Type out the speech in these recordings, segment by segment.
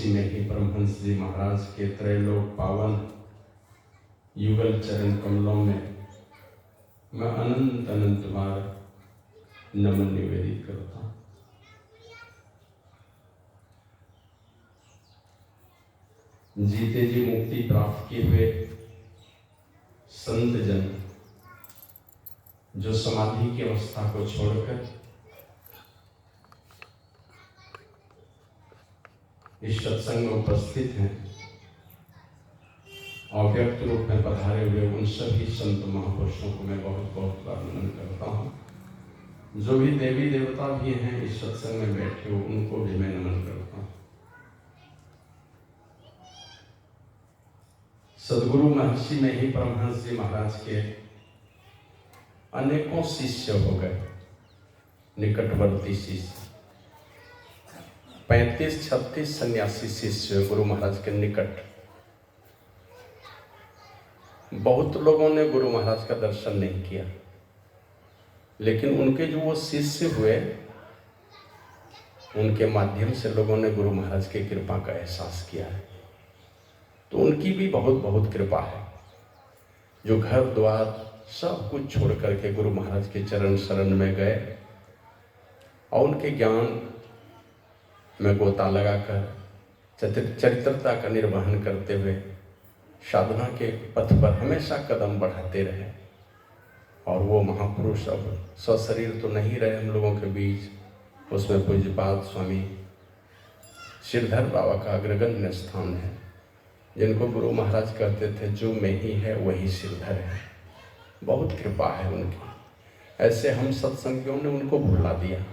महर्षि में ही परमहंस जी महाराज के त्रैलोक पावन युगल चरण कमलों में मैं अनंत अनंत बार नमन निवेदित करता हूँ। जीते जी मुक्ति प्राप्त किए हुए संत जन जो समाधि की अवस्था को छोड़कर इस सत्संग में उपस्थित हैं, अव्यक्त रूप में पधारे हुए उन सभी संत महापुरुषों को मैं बहुत बहुत बार नमन करता हूँ। जो भी देवी देवता भी हैं इस सत्संग में बैठे हो, उनको भी मैं नमन करता हूँ। सदगुरु महर्षि में ही परमहंस जी महाराज के अनेकों शिष्य हो गए, निकटवर्ती शिष्य 35-36 सन्यासी शिष्य गुरु महाराज के निकट। बहुत लोगों ने गुरु महाराज का दर्शन नहीं किया, लेकिन उनके जो वो शिष्य हुए, उनके माध्यम से लोगों ने गुरु महाराज की कृपा का एहसास किया है। तो उनकी भी बहुत बहुत कृपा है, जो घर द्वार सब कुछ छोड़ करके गुरु महाराज के चरण शरण में गए और उनके ज्ञान में गोता लगाकर चरित्रता का निर्वहन करते हुए साधना के पथ पर हमेशा कदम बढ़ाते रहे। और वो महापुरुष अब सशरीर तो नहीं रहे हम लोगों के बीच, उसमें पूज्यपाद स्वामी श्रीधर बाबा का अग्रगण्य स्थान है, जिनको गुरु महाराज कहते थे जो में ही है वही श्रीधर है। बहुत कृपा है उनकी। ऐसे हम सत्संगियों ने उनको भुला दिया,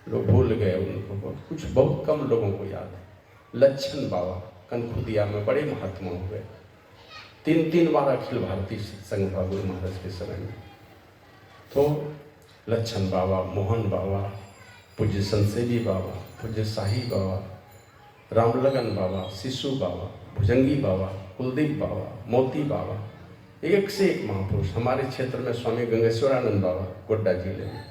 लोग भूल गए उनको, बहुत कम लोगों को याद है। लच्छन बाबा कनखुदिया में बड़े महात्मा हुए, 3 बार अखिल भारतीय सत्संग हुआ गुरु महाराज के समय में। तो लच्छन बाबा, मोहन बाबा, पूज्य संसेवी बाबा, पूज्य शाही बाबा, रामलगन बाबा, शिशु बाबा, भुजंगी बाबा, कुलदीप बाबा, मोती बाबा, एक से एक महापुरुष। हमारे क्षेत्र में स्वामी गंगेश्वरानंद बाबा गोड्डा जिले में।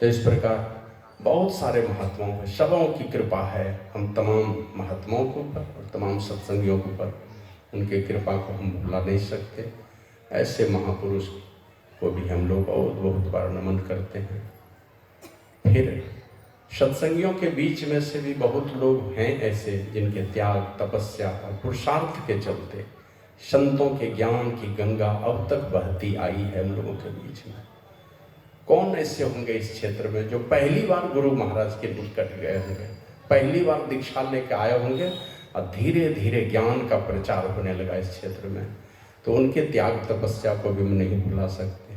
तो इस प्रकार बहुत सारे महात्माओं पर, सबों की कृपा है हम तमाम महात्माओं के ऊपर और तमाम सत्संगियों के ऊपर। उनके कृपा को हम भुला नहीं सकते। ऐसे महापुरुष को भी हम लोग बहुत बहुत बार नमन करते हैं। फिर सत्संगियों के बीच में से भी बहुत लोग हैं ऐसे जिनके त्याग, तपस्या और पुरुषार्थ के चलते संतों के ज्ञान की गंगा अब तक बहती आई है हम लोगों के बीच में। कौन ऐसे होंगे इस क्षेत्र में जो पहली बार गुरु महाराज के निकट गए होंगे, पहली बार दीक्षा लेकर आए होंगे और धीरे धीरे ज्ञान का प्रचार होने लगा इस क्षेत्र में। तो उनके त्याग तपस्या को भी हम नहीं भुला सकते,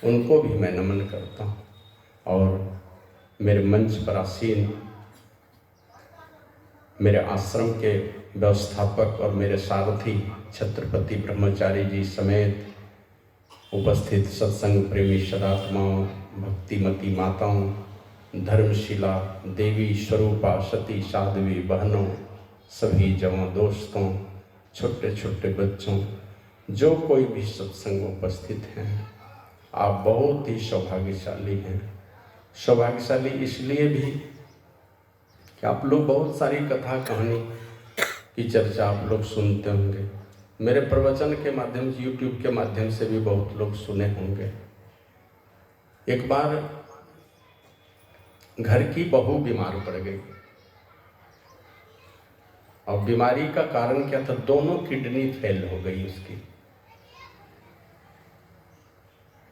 उनको भी मैं नमन करता हूँ। और मेरे मंच पर आसीन मेरे आश्रम के व्यवस्थापक और मेरे सारथी छत्रपति ब्रह्मचारी जी समेत उपस्थित सत्संग प्रेमी सदात्माओं, भक्तिमती माताओं, धर्मशिला देवी स्वरूपा सती साध्वी बहनों, सभी जवां दोस्तों, छोटे छोटे बच्चों, जो कोई भी सत्संग उपस्थित हैं, आप बहुत ही सौभाग्यशाली हैं। सौभाग्यशाली इसलिए भी कि आप लोग बहुत सारी कथा कहानी की चर्चा आप लोग सुनते होंगे। मेरे प्रवचन के माध्यम से, YouTube के माध्यम से भी बहुत लोग सुने होंगे। एक बार घर की बहू बीमार पड़ गई और बीमारी का कारण क्या था? दोनों किडनी फेल हो गई उसकी।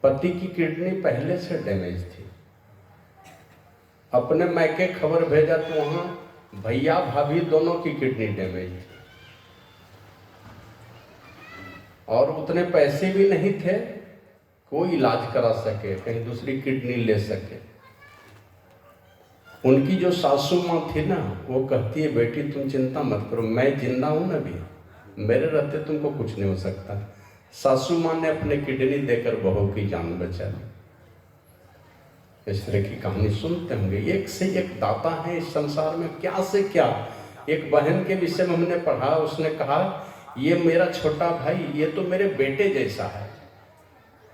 पति की किडनी पहले से डैमेज थी। अपने मायके खबर भेजा तो वहां भैया भाभी दोनों की किडनी डैमेज थी और उतने पैसे भी नहीं थे कोई इलाज करा सके, कहीं दूसरी किडनी ले सके। उनकी जो सासू माँ थी ना, वो कहती है बेटी तुम चिंता मत करो, मैं जिंदा हूं ना भी, मेरे रहते तुमको कुछ नहीं हो सकता। सासू माँ ने अपने किडनी देकर बहू की जान बचा ली। इस तरह की कहानी सुनते होंगे। एक से एक दाता है इस संसार में, क्या से क्या। एक बहन के विषय में हमने पढ़ा, उसने कहा ये मेरा छोटा भाई, ये तो मेरे बेटे जैसा है,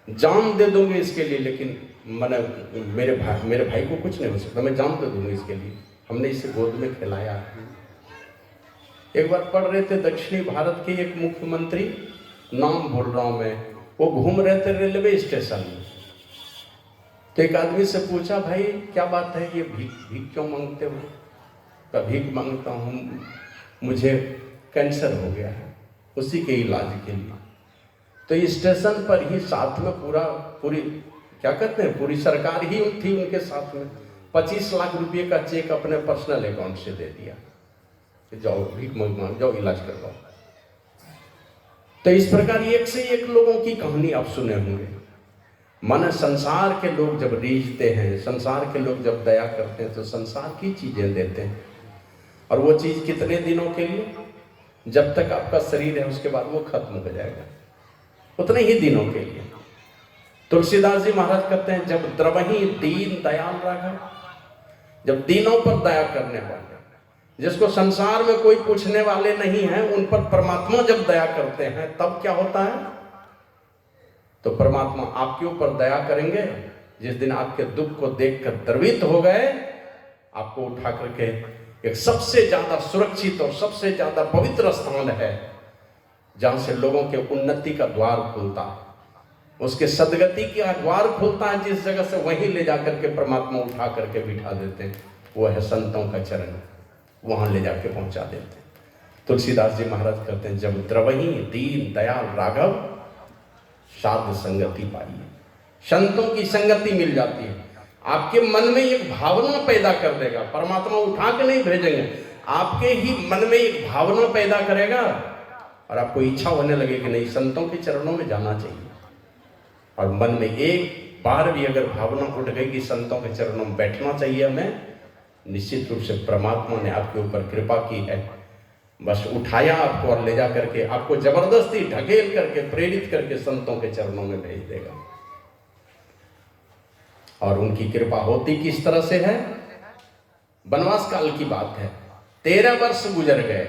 जान दे दूंगी इसके लिए, लेकिन मैंने मेरे भाई को कुछ नहीं हो सकता, मैं जान दे दूंगी इसके लिए। हमने इसे गोद में खिलाया, एक बार पढ़ रहे थे, दक्षिणी भारत के एक मुख्यमंत्री, नाम भूल रहा हूं मैं, वो घूम रहे थे रेलवे स्टेशन में। तो एक आदमी से पूछा, भाई क्या बात है, ये भीख भीख क्यों मांगते हो? का भीख मांगता हूँ, मुझे कैंसर हो गया है, उसी के इलाज के लिए। तो स्टेशन पर ही साथ में पूरी क्या कहते हैं, पूरी सरकार ही थी उनके साथ में। 25 लाख रुपए का चेक अपने पर्सनल अकाउंट से दे दिया कि जाओ भीख मांग जाओ, इलाज करवाओ। तो इस प्रकार एक से एक लोगों की कहानी आप सुने होंगे। माने संसार के लोग जब रीझते हैं, संसार के लोग जब दया करते हैं, तो संसार की चीजें देते हैं। और वो चीज कितने दिनों के लिए? जब तक आपका शरीर है, उसके बाद वो खत्म हो जाएगा, उतने ही दिनों के लिए। तुलसीदास जी महाराज कहते हैं, जब द्रवही दीन दयाल राघव, जब दीनों पर दया करने वाले, जिसको संसार में कोई पूछने वाले नहीं है, उन पर परमात्मा जब दया करते हैं, तब क्या होता है? तो परमात्मा आपके ऊपर दया करेंगे। जिस दिन आपके दुख को देखकर द्रवित हो गए, आपको उठा करके एक सबसे ज्यादा सुरक्षित और सबसे ज्यादा पवित्र स्थान है, जहां से लोगों के उन्नति का द्वार खुलता है, उसके सदगति का द्वार खुलता है। जिस जगह से वहीं ले जाकर के परमात्मा उठा करके बिठा देते हैं, वो है संतों का चरण, वहां ले जाके पहुंचा देते हैं। तुलसीदास जी महाराज कहते हैं, जब द्रवही दीन दयाल राघव साध संगति पाइए। संतों की संगति मिल जाती है, आपके मन में एक भावना पैदा कर देगा। परमात्मा उठा के नहीं भेजेंगे, आपके ही मन में एक भावना पैदा करेगा, और आपको इच्छा होने लगे कि नहीं, संतों के चरणों में जाना चाहिए। और मन में एक बार भी अगर भावना उठ गई कि संतों के चरणों में बैठना चाहिए हमें, निश्चित रूप से परमात्मा ने आपके ऊपर कृपा की है। बस उठाया आपको और ले जा करके आपको जबरदस्ती ढकेल करके, प्रेरित करके संतों के चरणों में भेज देगा। और उनकी कृपा होती किस तरह से है? वनवास काल की बात है, 13 वर्ष गुजर गए।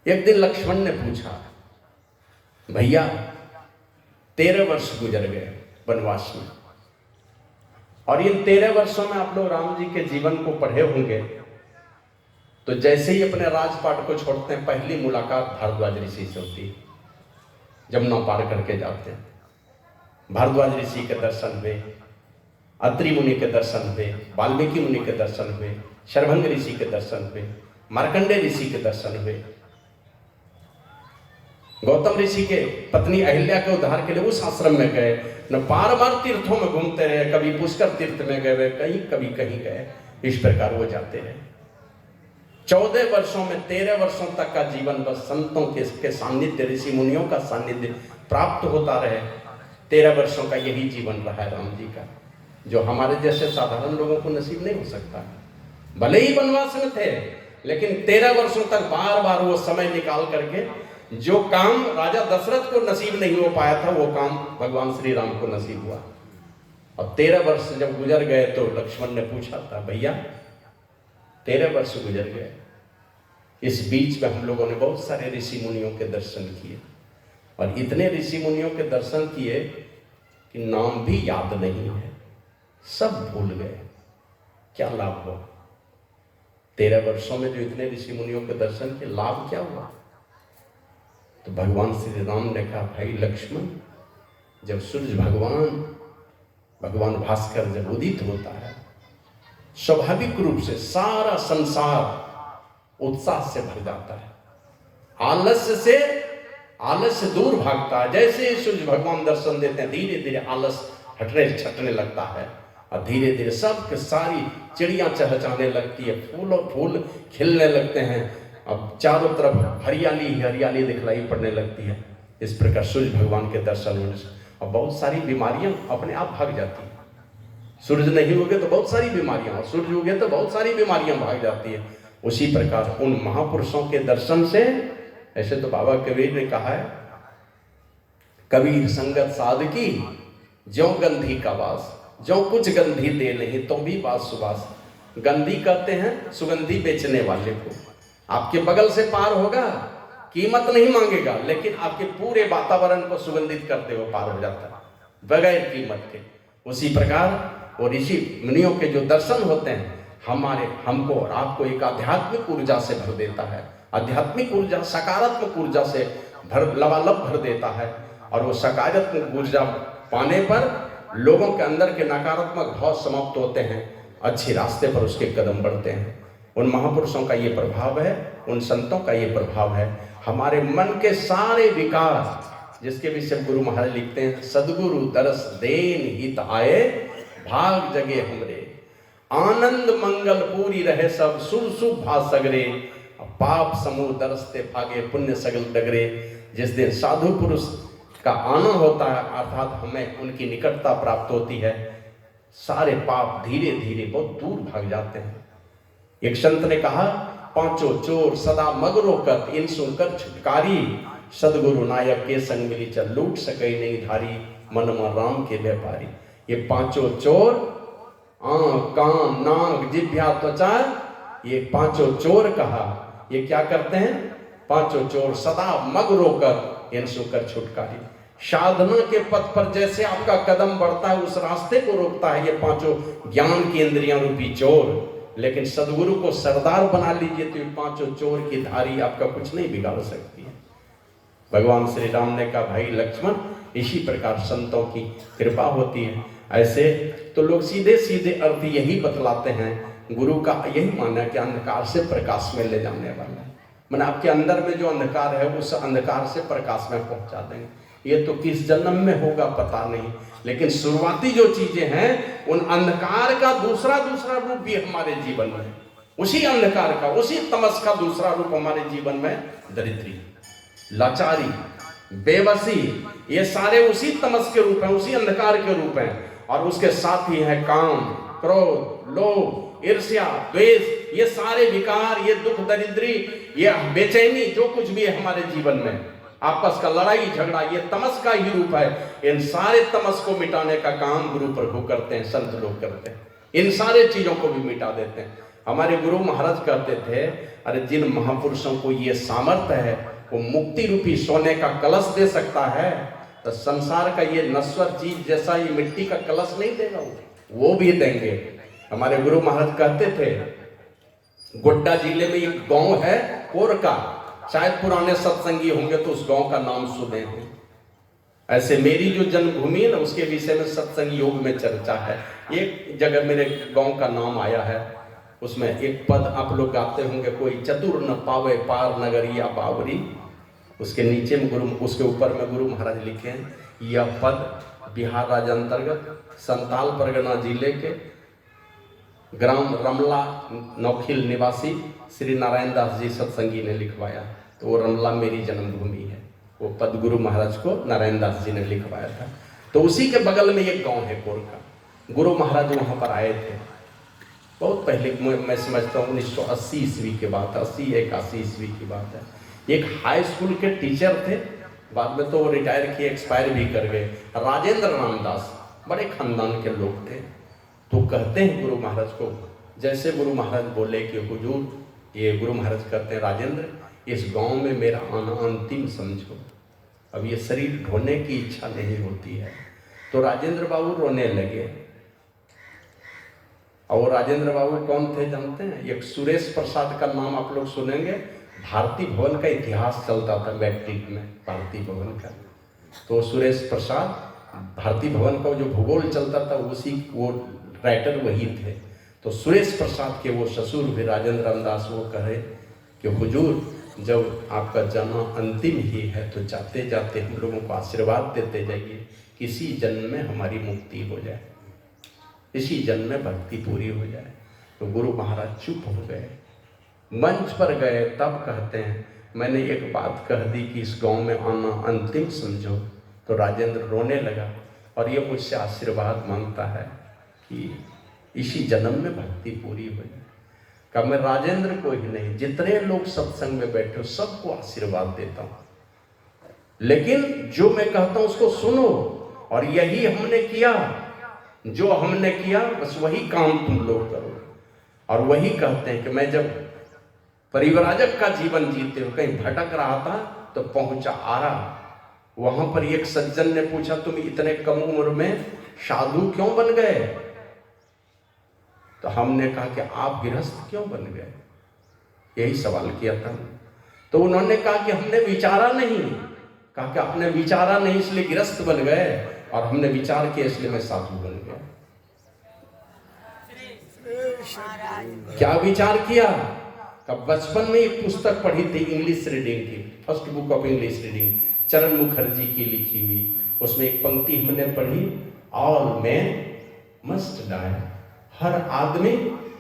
एक दिन लक्ष्मण ने पूछा, भैया 13 वर्ष गुजर गए वनवास में, और इन 13 वर्षों में आप लोग राम जी के जीवन को पढ़े होंगे। तो जैसे ही अपने राजपाट को छोड़ते हैं, पहली मुलाकात भारद्वाज ऋषि से होती है। जमुना पार करके जाते हैं, भारद्वाज ऋषि के दर्शन हुए, अत्रि मुनि के दर्शन हुए, वाल्मीकि मुनि के दर्शन हुए, शरभंग ऋषि के दर्शन हुए, मार्कंडेय ऋषि के दर्शन हुए, गौतम ऋषि के पत्नी अहिल्या के उद्धार के लिए उस आश्रम में गए। न बार बार तीर्थों में घूमते रहे, कभी पुष्कर तीर्थ में गए, कहीं कभी कहीं गए, इस प्रकार वो जाते रहे। 14 वर्षों में 13 वर्षों तक का जीवन बस संतों के सानिध्य, ऋषि मुनियों का सानिध्य प्राप्त होता रहे। 13 वर्षों का यही जीवन रहा है राम जी का, जो हमारे जैसे साधारण लोगों को नसीब नहीं हो सकता। भले ही वनवास में थे, लेकिन 13 वर्षों तक बार बार वो समय निकाल करके जो काम राजा दशरथ को नसीब नहीं हो पाया था, वो काम भगवान श्री राम को नसीब हुआ। और 13 वर्ष जब गुजर गए, तो लक्ष्मण ने पूछा था, भैया 13 वर्ष गुजर गए, इस बीच में हम लोगों ने बहुत सारे ऋषि मुनियों के दर्शन किए, और इतने ऋषि मुनियों के दर्शन किए कि नाम भी याद नहीं है, सब भूल गए। क्या लाभ हुआ? 13 वर्षों में जो इतने ऋषि मुनियों के दर्शन के लाभ क्या हुआ? तो भगवान श्री राम ने कहा, भाई लक्ष्मण, जब सूर्य भगवान भास्कर जब उदित होता है, स्वाभाविक रूप से सारा संसार उत्साह से भर जाता है, आलस्य दूर भागता है। जैसे सूर्य भगवान दर्शन देते हैं, धीरे धीरे आलस हटने छटने लगता है, और धीरे धीरे सब सारी चिड़ियां चहचहाने लगती है, फूल खिलने लगते हैं, अब चारों तरफ हरियाली हरियाली दिखलाई पड़ने लगती है। इस प्रकार सूर्य भगवान के दर्शन होने से अब बहुत सारी बीमारियां अपने आप भाग जाती हैं। सूर्य नहीं उगे तो बहुत सारी बीमारियां, और सूर्य उगे तो बहुत सारी बीमारियां भाग जाती है। उसी प्रकार उन महापुरुषों के दर्शन से, ऐसे तो बाबा कबीर ने कहा है, कबीर संगत साधकी ज्यों गंधी का वास, ज्यों कुछ गंधी दे नहीं तो भी बास सुबास। गंधी कहते हैं सुगंधी बेचने वाले को, आपके बगल से पार होगा, कीमत नहीं मांगेगा, लेकिन आपके पूरे वातावरण को सुगंधित करते हुए पार हो जाता है बगैर कीमत के। उसी प्रकार वो ऋषि मुनियों के जो दर्शन होते हैं, हमको और आपको एक आध्यात्मिक ऊर्जा से भर देता है। आध्यात्मिक ऊर्जा सकारात्मक ऊर्जा से लबालब भर देता है, और वो सकारात्मक ऊर्जा पाने पर लोगों के अंदर के नकारात्मक भाव समाप्त होते हैं, अच्छे रास्ते पर उसके कदम बढ़ते हैं। उन महापुरुषों का ये प्रभाव है, उन संतों का ये प्रभाव है। हमारे मन के सारे विकार, जिसके विषय गुरु महाराज लिखते हैं, सदगुरु दरस देन हित आए भाग जगे हमरे, आनंद मंगल पूरी रहे सब शुभ शुभ भाग सगरे, पाप समूह दरसते भागे पुण्य सगल डगरे। जिस दिन साधु पुरुष का आना होता है, अर्थात हमें उनकी निकटता प्राप्त होती है, सारे पाप धीरे धीरे बहुत दूर भाग जाते हैं। एक संत ने कहा, पांचों चोर सदा मगरो कत इन सुनकर छुटकारी, सदगुरु नायक के संग मिली चल लूट सके नहीं धारी, मन में राम के व्यापारी। ये पांचों चोर, आंख कान नाक जिह्वा त्वचा, ये पांचों चोर कहा, ये क्या करते हैं? पांचों चोर सदा मगरो कर इन सुनकर छुटकारी। साधना के पथ पर जैसे आपका कदम बढ़ता है, उस रास्ते को रोकता है ये पांचों ज्ञान की इंद्रियां रूपी चोर। लेकिन सदगुरु को सरदार बना लीजिए तो ये पांचों चोर की धारी आपका कुछ नहीं बिगाड़ सकती है। भगवान श्री राम ने कहा, भाई लक्ष्मण, इसी प्रकार संतों की कृपा होती है। ऐसे तो लोग सीधे सीधे अर्थ यही बतलाते हैं, गुरु का यही मानना है कि अंधकार से प्रकाश में ले जाने वाला है। मैंने आपके अंदर में जो अंधकार है, उस अंधकार से प्रकाश में पहुंचा देंगे। ये तो किस जन्म में होगा पता नहीं, लेकिन शुरुआती जो चीजें हैं, उन अंधकार का दूसरा रूप भी हमारे जीवन में, उसी अंधकार का, उसी तमस का दूसरा रूप हमारे जीवन में दरिद्री, लाचारी, बेबसी, ये सारे उसी तमस के रूप हैं, उसी अंधकार के रूप हैं। और उसके साथ ही है काम, क्रोध, लोभ, ईर्ष्या, द्वेष, ये सारे विकार, ये दुख, दरिद्री, ये बेचैनी, जो कुछ भी है हमारे जीवन में, आपस का लड़ाई झगड़ा, ये तमस का ही रूप है। इन सारे तमस को मिटाने का काम गुरु प्रभु करते हैं, संत लोग करते हैं। इन सारे चीजों को भी मिटा देते हैं। हमारे गुरु महाराज कहते थे, अरे जिन महापुरुषों को ये सामर्थ्य है, वो मुक्ति रूपी सोने का कलश दे सकता है, तो संसार का ये नश्वर चीज जैसा ये मिट्टी का कलश नहीं देगा, वो भी देंगे। हमारे गुरु महाराज कहते थे, गोड्डा जिले में एक गांव है कोरका, शायद पुराने सत्संगी होंगे तो उस गांव का नाम सुने हों। ऐसे मेरी जो जन्मभूमि है ना, उसके विषय में सत्संग योग में चर्चा है। एक जगह मेरे गांव का नाम आया है, उसमें एक पद आप लोग गाते होंगे, कोई चतुर न पावे पार नगरिया बावरी, उसके नीचे में गुरु, उसके ऊपर में गुरु महाराज लिखे हैं, यह पद बिहार राज्य अंतर्गत संताल परगना जिले के ग्राम रमला नौखिल निवासी श्री नारायण दास जी सत्संगी ने लिखवाया। तो वो रमला मेरी जन्मभूमि है, वो पद गुरु महाराज को नारायण दास जी ने लिखवाया था। तो उसी के बगल में एक गांव है कोरका। गुरु महाराज वहाँ पर आए थे बहुत पहले, मैं समझता हूँ 1980 ईस्वी की बात है, 80-81 ईस्वी की बात है। एक हाई स्कूल के टीचर थे, बाद में तो वो रिटायर किए, एक्सपायर भी कर गए, राजेंद्र रामदास, बड़े खानदान के लोग थे। तो कहते हैं गुरु महाराज को, जैसे गुरु महाराज बोले कि हुजूर, ये गुरु महाराज कहते हैं, राजेंद्र, इस गांव में मेरा आना अंतिम समझो, अब ये शरीर ढोने की इच्छा नहीं होती है। तो राजेंद्र बाबू रोने लगे। और राजेंद्र बाबू कौन थे जानते हैं? एक सुरेश प्रसाद का नाम आप लोग सुनेंगे, भारती भवन का इतिहास चलता था मैट्रिक में, भारती भवन का। तो सुरेश प्रसाद, भारती भवन का जो भूगोल चलता था, उसी वो राइटर वही थे। तो सुरेश प्रसाद के वो ससुर भी राजेंद्र रामदास वो कहे कि हुजूर, जब आपका जाना अंतिम ही है तो जाते जाते हम लोगों को आशीर्वाद देते जाइए, किसी जन्म में हमारी मुक्ति हो जाए, इसी जन्म में भक्ति पूरी हो जाए। तो गुरु महाराज चुप हो गए, मंच पर गए, तब कहते हैं, मैंने एक बात कह दी कि इस गांव में आना अंतिम समझो। तो राजेंद्र रोने लगा और ये मुझसे आशीर्वाद मांगता है कि इसी जन्म में भक्ति पूरी हो जाए। कहा, मैं राजेंद्र को ही नहीं, जितने लोग सत्संग में बैठे हो सबको आशीर्वाद देता हूँ, लेकिन जो मैं कहता हूँ उसको सुनो। और यही हमने किया, जो हमने किया बस वही काम तुम लोग करो। और वही कहते हैं कि मैं जब परिव्राजक का जीवन जीते हो, कहीं भटक रहा था तो पहुंचा आरा, वहां पर एक सज्जन ने पूछा, तुम इतने कम उम्र में साधु क्यों बन गए? तो हमने कहा कि आप गृहस्थ क्यों बन गए, यही सवाल किया था। तो उन्होंने कहा कि हमने विचारा नहीं, कहा कि आपने विचारा नहीं इसलिए गृहस्थ बन गए, और हमने विचार किया इसलिए मैं साधु बन गया। क्या विचार किया? कब बचपन में एक पुस्तक पढ़ी थी इंग्लिश रीडिंग की, first book of English reading, चरण मुखर्जी की लिखी हुई। उसमें एक पंक्ति हमने पढ़ी, ऑल मैन मस्ट डाई, हर आदमी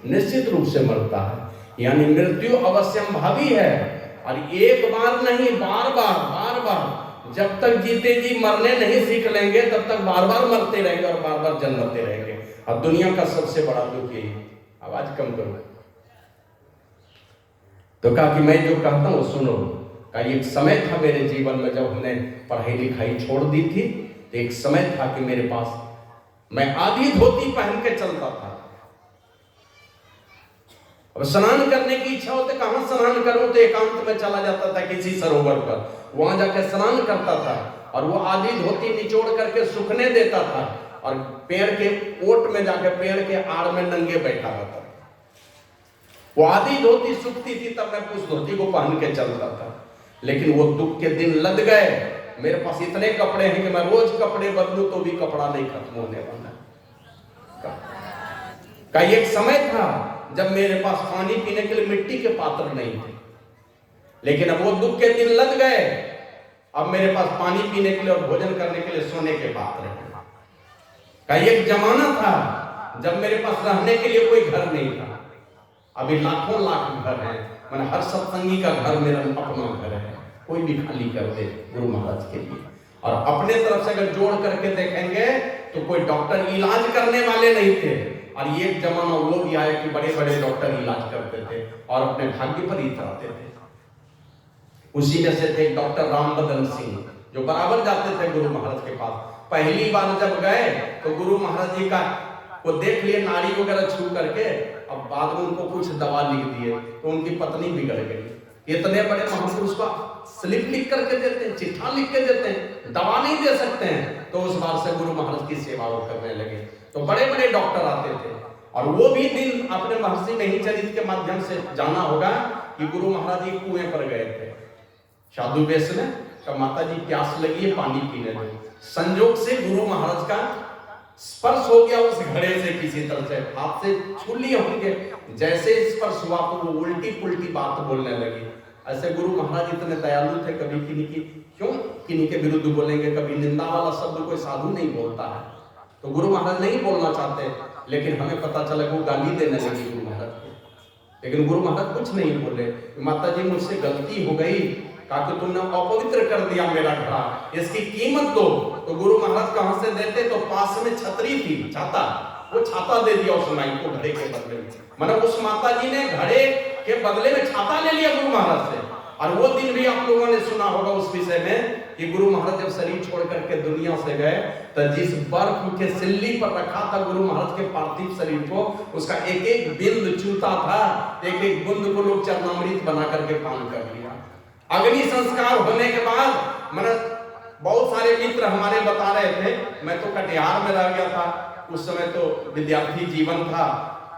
निश्चित रूप से मरता है, यानी मृत्यु अवश्यंभावी है। और एक बार नहीं, बार बार जब तक जीते जी मरने नहीं सीख लेंगे तब तक बार बार मरते रहेंगे और बार बार जन्मते रहेंगे। अब दुनिया का सबसे बड़ा दुख यही, आवाज कम करो। तो कहा कि मैं जो कहता हूं सुनो। का एक समय था मेरे जीवन में जब हमने पढ़ाई लिखाई छोड़ दी थी, तो एक समय था कि मेरे पास मैं आधी धोती पहन के चलता था। अब स्नान करने की इच्छा होती, कहां स्नान करूं, तो एकांत में चला जाता था किसी सरोवर पर, वहां जाके स्नान करता था। और वो आधी धोती निचोड़ करके सूखने देता था और पेड़ के ओट में जाके पेड़ के आड़ में नंगे बैठा रहता था। वो आधी धोती सूखती थी तब मैं उस धोती को पहन के चलता था। लेकिन वो दुख के दिन लद गए, मेरे पास इतने कपड़े हैं कि मैं रोज कपड़े बदलूं तो भी कपड़ा नहीं खत्म होने वाला। का एक समय था जब मेरे पास पानी पीने के लिए मिट्टी के पात्र नहीं थे, लेकिन अब वो दुख के दिन लद गए, अब मेरे पास पानी पीने के लिए और भोजन करने के लिए सोने के पात्र हैं। का एक जमाना था जब मेरे पास रहने के लिए कोई घर नहीं था, अभी लाखों लाख घर हैं। मैंने हर सत्संगी का घर मेरा अपना घर है, कोई भी खाली कर दे गुरु महाराज के लिए। और अपने तरफ से अगर जोड़ करके देखेंगे तो कोई डॉक्टर इलाज करने वाले नहीं थे। और ये जमाना वो भी आया कि बड़े बड़े डॉक्टर इलाज करते थे और अपने भाग्य पर इतराते थे। उसी में से थे डॉक्टर रामबदन सिंह, जो बराबर जाते थे गुरु महाराज के पास। पहली बार जब गए तो गुरु महाराज जी का वो देख लिए नाड़ी वगैरह छू करके, अब बाद में उनको कुछ दवा लिख दिए तो उनकी पत्नी बिगड़ गई। इतने बड़े महापुरुष को स्लिप लिख करके देते हैं, चिट्ठा लिख के देते हैं, दवा नहीं दे सकते हैं। तो उस बार से गुरु महाराज की सेवा वो करने लगे। तो बड़े बड़े डॉक्टर आते थे। और वो भी दिन अपने महर्षि नहीं के माध्यम से जाना होगा कि गुरु महाराज जी कुएं पर गए थे साधु वेश में, तो माता जी प्यास लगी है पानी पीने दो। संजोग से गुरु महाराज का स्पर्श हो गया उस घड़े से, किसी तरह से हाथ से छू लिए होंगे। जैसे स्पर्श हुआ तो वो उल्टी पुल्टी बात बोलने लगी। ऐसे गुरु महाराज इतने दयालु थे, कभी किन्हीं के विरुद्ध बोलेंगे, कभी निंदा वाला शब्द कोई साधु नहीं बोलता है। तो गुरु महाराज नहीं बोलना चाहते, लेकिन हमें पता चला वो गाली देने लगी गुरु महाराज को। लेकिन गुरु महाराज कुछ नहीं बोले। माता जी मुझसे गलती हो गई, कहा कि तुमने अपवित्र कर दिया मेरा घड़ा, इसकी कीमत दो। तो गुरु महाराज कहां से देते, तो पास में छतरी थी, छाता, वो छाता दे दिया उस नाई को घड़े के बदले में। मतलब उस माता जी ने घड़े के बदले में छाता ले लिया गुरु महाराज से। और वो दिन भी आप लोगों ने सुना होगा उस विषय में कि गुरु महाराज जब शरीर छोड़ करके दुनिया से गए, तो जिस बर्फ के सिल्ली पर रखा था गुरु महाराज के पार्थिव शरीर को, उसका एक एक बिंद चूता था, एक एक बूंद को लोग चरणामृत बना करके पान कर लिया। अग्नि संस्कार होने के बाद मैंने बहुत सारे मित्र हमारे बता रहे थे, मैं तो कटिहार में रह गया था उस समय, तो विद्यार्थी जीवन था,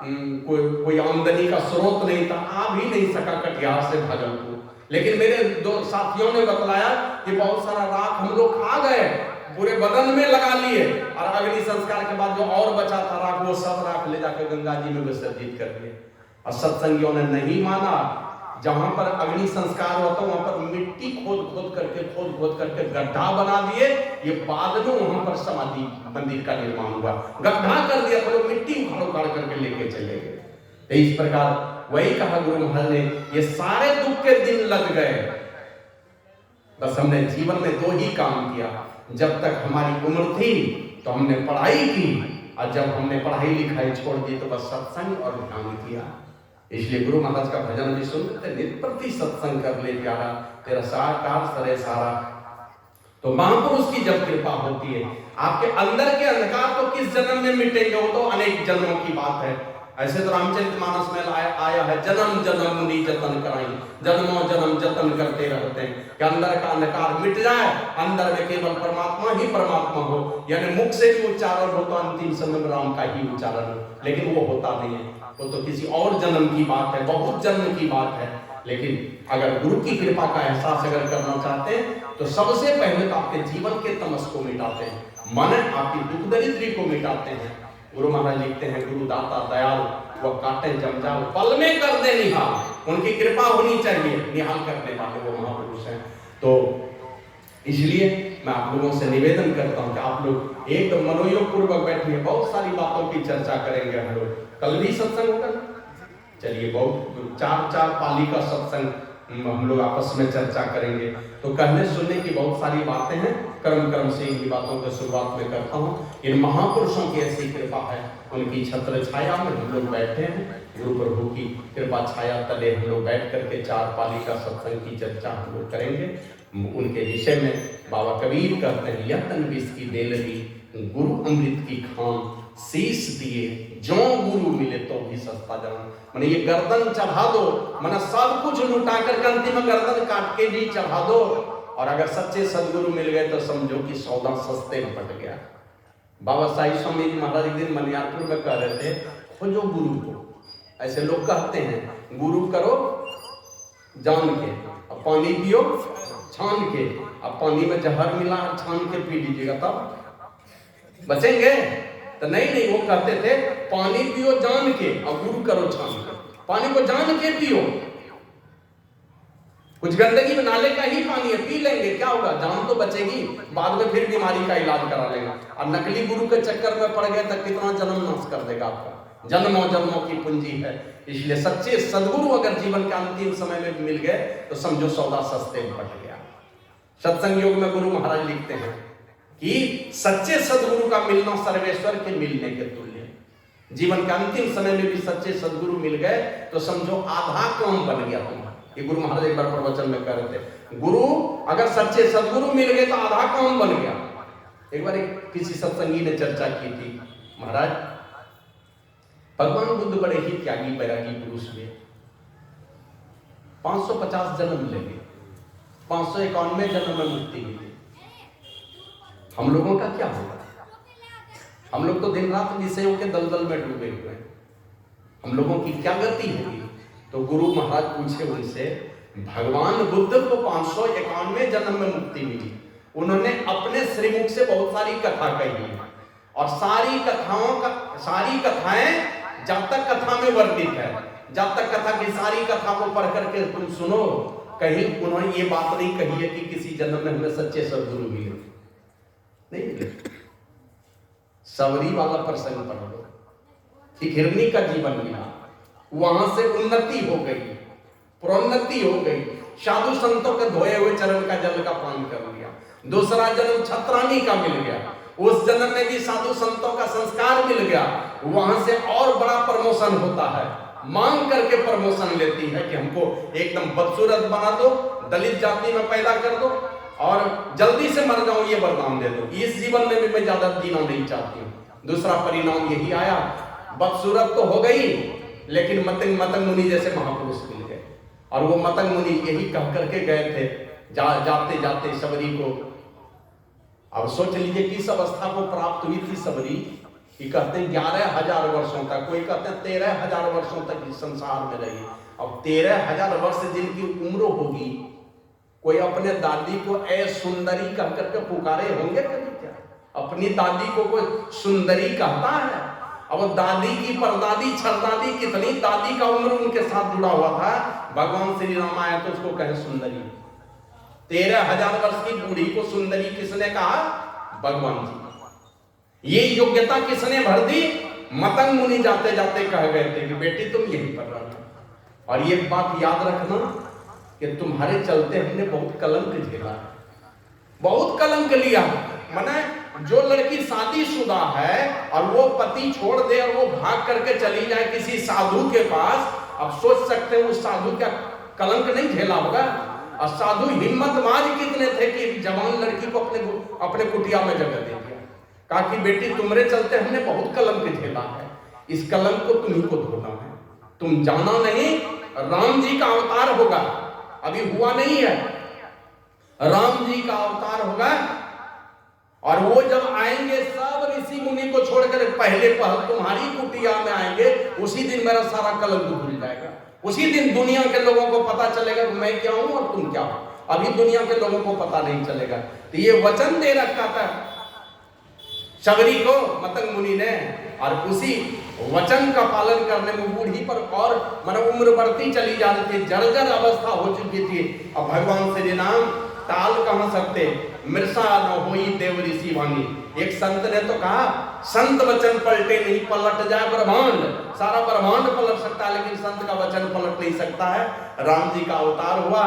कोई आमदनी का स्रोत नहीं था, आ भी नहीं सका कटिहार से भागलपुर। लेकिन मेरे दो साथियों ने बतलाया कि बहुत सारा राख हम लोग खा गए, पूरे बदन में लगा लिए, और अग्नि संस्कार के बाद जो और बचा था राख, वो सब राख ले जाकर गंगा जी में विसर्जित कर दिए। और सत्संगियों ने नहीं माना। जहां पर अग्नि संस्कार होता वहां पर मिट्टी खोद खोद करके गड्ढा बना दिए। ये बाद में वहां पर समाधि मंदिर का निर्माण हुआ, गड्ढा कर दिया, तो मिट्टी उखाड़ करके लेके चले गए। तो इस प्रकार वही कहा गुरु महाराज ने, ये सारे दुख के दिन लग गए। बस हमने जीवन में दो ही काम किया, जब तक हमारी उम्र थी तो हमने पढ़ाई की, और जब हमने पढ़ाई लिखाई छोड़ दी तो बस सत्संग और ध्यान किया। इसलिए गुरु महाराज का भजन भी सुनते थे, नित प्रति सत्संग कर ले प्यारा, तेरा साकार सरे सारा। तो महापुरुष की जब कृपा होती है, आपके अंदर के अंधकार तो किस जन्म में मिटेंगे, वो तो अनेक जन्मों की बात है। ऐसे तो रामचरितमानस में आया है, जन्म जन्म मुनि जतन कराई, जन्मों जन्म जतन करते रहते हैं कि अंदर का अंधकार मिट जाए, अंदर में केवल परमात्मा ही परमात्मा हो। यानी मुख से भी उच्चारण हो तो अंतिम समय में राम का ही उच्चारण हो, लेकिन वो होता नहीं है। वो तो किसी और जन्म की बात है, बहुत जन्म की बात है। लेकिन अगर गुरु की कृपा का एहसास अगर करना चाहते हैं तो सबसे पहले तो आपके जीवन के तमस को मिटाते हैं, मन आपकी दुख दरिद्री को मिटाते हैं। गुरु महाराज लिखते हैं, गुरु दाता दयाल वह काटे जमजाल पल में कर दे निहाल। उनकी कृपा होनी चाहिए, निहाल करने वाले वो महापुरुष हैं। तो इसलिए मैं आप लोगों से निवेदन करता हूं कि आप लोग एकदम मनोयोग पूर्वक बैठिए। बहुत सारी बातों की चर्चा करेंगे हम लोग। कल भी सत्संग होगा, चलिए बहुत चार पाली का सत्संग हम लोग आपस में चर्चा करेंगे। तो कहने सुनने की बहुत सारी बातें हैं, क्रम से इन्हीं बातों की शुरुआत में करता हूँ। इन महापुरुषों की ऐसी कृपा है, उनकी छत्र छाया में हम लोग बैठे हैं। गुरु प्रभु की कृपा छाया तले हम लोग बैठ करके चार पाली का सत्संग की चर्चा हम लोग करेंगे। उनके विषय में बाबा कबीर कहते हैं, यह तन विष की दे लगी गुरु अमृत की खान, शीश दिए जो गुरु मिले तो भी सस्ता जान। मैंने ये गर्दन चढ़ा दो, मैंने सब कुछ लुटा कर अंतिम गर्दन काट के भी चढ़ा दो, और अगर सच्चे सदगुरु मिल गए तो समझो कि सौदा सस्ते में पट गया। बाबा साहिब स्वामी जी महाराज एक दिन मनियारपुर में कह रहे थे, खोजो गुरु को। ऐसे लोग कहते हैं गुरु करो जान के, अब पानी पियो छान के, अब पानी में जहर मिला छान के पी लीजिएगा तब बचेंगे। तो नहीं, वो कहते थे पानी पियो जान के और गुरु करो छान के। पानी को जान के पियो, कुछ गंदगी में नाले का ही पानी है, पी लेंगे, क्या होगा, जान तो बचेगी, बाद में फिर बीमारी का इलाज करा लेगा। और नकली गुरु के चक्कर में पड़ गए तो कितना जन्म नाश कर देगा आपका, जन्मों जन्मों की पूंजी है। इसलिए सच्चे सदगुरु अगर जीवन के अंतिम समय में मिल गए तो समझो सौदा सस्ते में पट गया। सत्संग योग में गुरु महाराज लिखते हैं कि सच्चे सदगुरु का मिलना सर्वेश्वर के मिलने के तुल्य है। जीवन के अंतिम समय में भी सच्चे सदगुरु मिल गए तो समझो आधा काम बन गया तुम्हारा। ये गुरु महाराज एक बार प्रवचन में कह रहे थे, गुरु अगर सच्चे सदगुरु मिल गए तो आधा काम बन गया। एक बार किसी सत्संगी ने चर्चा की थी, महाराज भगवान बुद्ध बड़े ही त्यागी बैरागी पुरुष हुए, 550 जन्म लेंगे, 591 जन्म में मुक्ति मिली। हम लोगों का क्या होगा? हम लोग तो दिन रात विषयों के दलदल में डूबे हुए हैं, हम लोगों की क्या गति होगी? तो गुरु महाराज पूछे उनसे, भगवान बुद्ध को 591 जन्म में मुक्ति मिली, उन्होंने अपने श्रीमुख से बहुत सारी कथा कही है, और सारी कथाएं जब तक कथा में वर्णित है, जब तक कथा की सारी कथा को पढ़ करके तुम सुनो, कहीं उन्होंने ये बात नहीं कही है कि किसी जन्म में हमें सच्चे सदगुरु मिले, नहीं मिले। सबरी वाला प्रसंग पढ़ लो कि हिरनी का जीवन मिला, वहां से उन्नति हो गई, प्रोन्नति हो गई, साधु संतों के धोए हुए चरण का जल का पान कर लिया। दूसरा जन्म छत्रानी का मिल गया, उस जन्म में भी साधु संतों का संस्कार मिल गया, वहां से और बड़ा प्रमोशन होता है, मांग करके प्रमोशन लेती है कि हमको एकदम बदसूरत बना दो, दलित जाति में पैदा कर दो और जल्दी से मर जाऊं ये वरदान दे दो। इस जीवन में भी मैं ज्यादा जीना नहीं चाहती हूँ। दूसरा परिणाम यही आया, बदसूरत तो हो गई लेकिन मतंग मुनि जैसे महापुरुष मिल गए, और वो मतंग मुनि यही कह करके गए थे जाते जाते सबरी को। अब सोच लीजिए किस अवस्था को प्राप्त हुई थी सबरी, कि कहते हैं 11,000 वर्षों तक, कोई कहते हैं 13,000 वर्षों तक इस संसार में रही। अब 13,000 वर्ष जिनकी उम्र होगी, कोई अपने दादी को ए सुंदरी कह करके पुकारे होंगे कभी? क्या अपनी दादी को कोई सुंदरी कहता है? अब दादी की परदादी छरदादी कितनी दादी का उम्र उनके साथ जुड़ा हुआ था, भगवान श्री राम आए तो उसको कहे सुंदरी। 13,000 वर्ष की बूढ़ी को सुंदरी किसने कहा? भगवान जी। ये योग्यता किसने भर दी? मतंग मुनि जाते जाते कह गए थे कि बेटी तुम यही पर रहना, और ये बात याद रखना कि तुम्हारे चलते हमने बहुत कलंक झेला, बहुत कलंक लिया। माने जो लड़की शादीशुदा है और वो पति छोड़ दे और वो भाग करके चली जाए किसी साधु के पास, अब सोच सकते हैं उस साधु का कलंक नहीं झेला होगा। और साधु हिम्मतबाज कितने थे कि जवान लड़की को अपने कुटिया में जगह दे दिया, कहा कि बेटी तुम्हारे चलते हमने बहुत कलंक झेला है, इस कलंक को तुम्ही को धोना है। तुम जाना नहीं, राम जी का अवतार होगा, अभी हुआ नहीं है, राम जी का अवतार होगा और वो जब आएंगे सब ऋषि मुनि को छोड़कर पहले पहल तुम्हारी कुटिया में आएंगे, उसी दिन मेरा सारा कलंक धुल जाएगा। उसी दिन दुनिया के लोगों को पता चलेगा कि मैं क्या हूं और तुम क्या हो। अभी दुनिया के लोगों को पता नहीं चलेगा। तो ये वचन दे रखा था शबरी को मतंग मुनि ने, और उसी वचन का पालन करने में बूढ़ी पर और मन उम्र बढ़ती चली जा रही थी, जर्जर अवस्था हो चुकी थी। अब भगवान श्री राम टाल कहां सकते, मृषा न होई देव ऋषि वाणी। एक संत ने तो कहा संत वचन पलटे नहीं, पलट जाए ब्रह्मांड, सारा ब्रह्मांड पलट सकता है लेकिन संत का वचन पलट नहीं सकता है। राम जी का अवतार हुआ,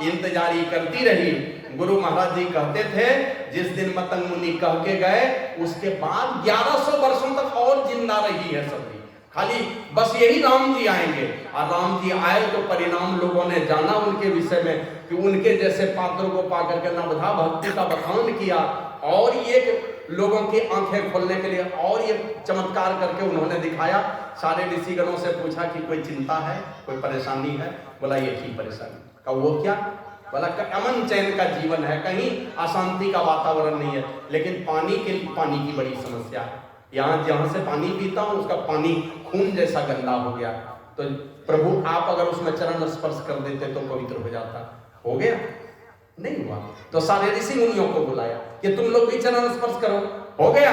इंतजारी करती रही। गुरु महाराज जी कहते थे जिस दिन मतंग मुनि कह के गए उसके बाद 1100 वर्षों तक और जिंदा रही है सबरी, खाली बस यही राम जी आएंगे। और राम जी आए तो परिणाम लोगों ने जाना उनके विषय में कि उनके जैसे पात्रों को पाकर के नवधा भक्ति का बखान किया, और ये लोगों की आंखें खोलने के लिए और ये चमत्कार करके उन्होंने दिखाया। सारे ऋषिगणों से पूछा कि कोई चिंता है, कोई परेशानी है? बोला ये थी परेशानी। का वो क्या? बोला अमन चैन का जीवन है, कहीं अशांति का वातावरण नहीं है, लेकिन पानी की बड़ी समस्या है। यहाँ जहाँ से पानी पीता हूँ उसका पानी खून जैसा गंदा हो गया। तो प्रभु आप अगर उसमें चरण स्पर्श कर देते तो पवित्र हो जाता। हो गया? नहीं हुआ। तो सारे ऋषि मुनियों को बुलाया कि तुम लोग भी चरण स्पर्श करो। हो गया?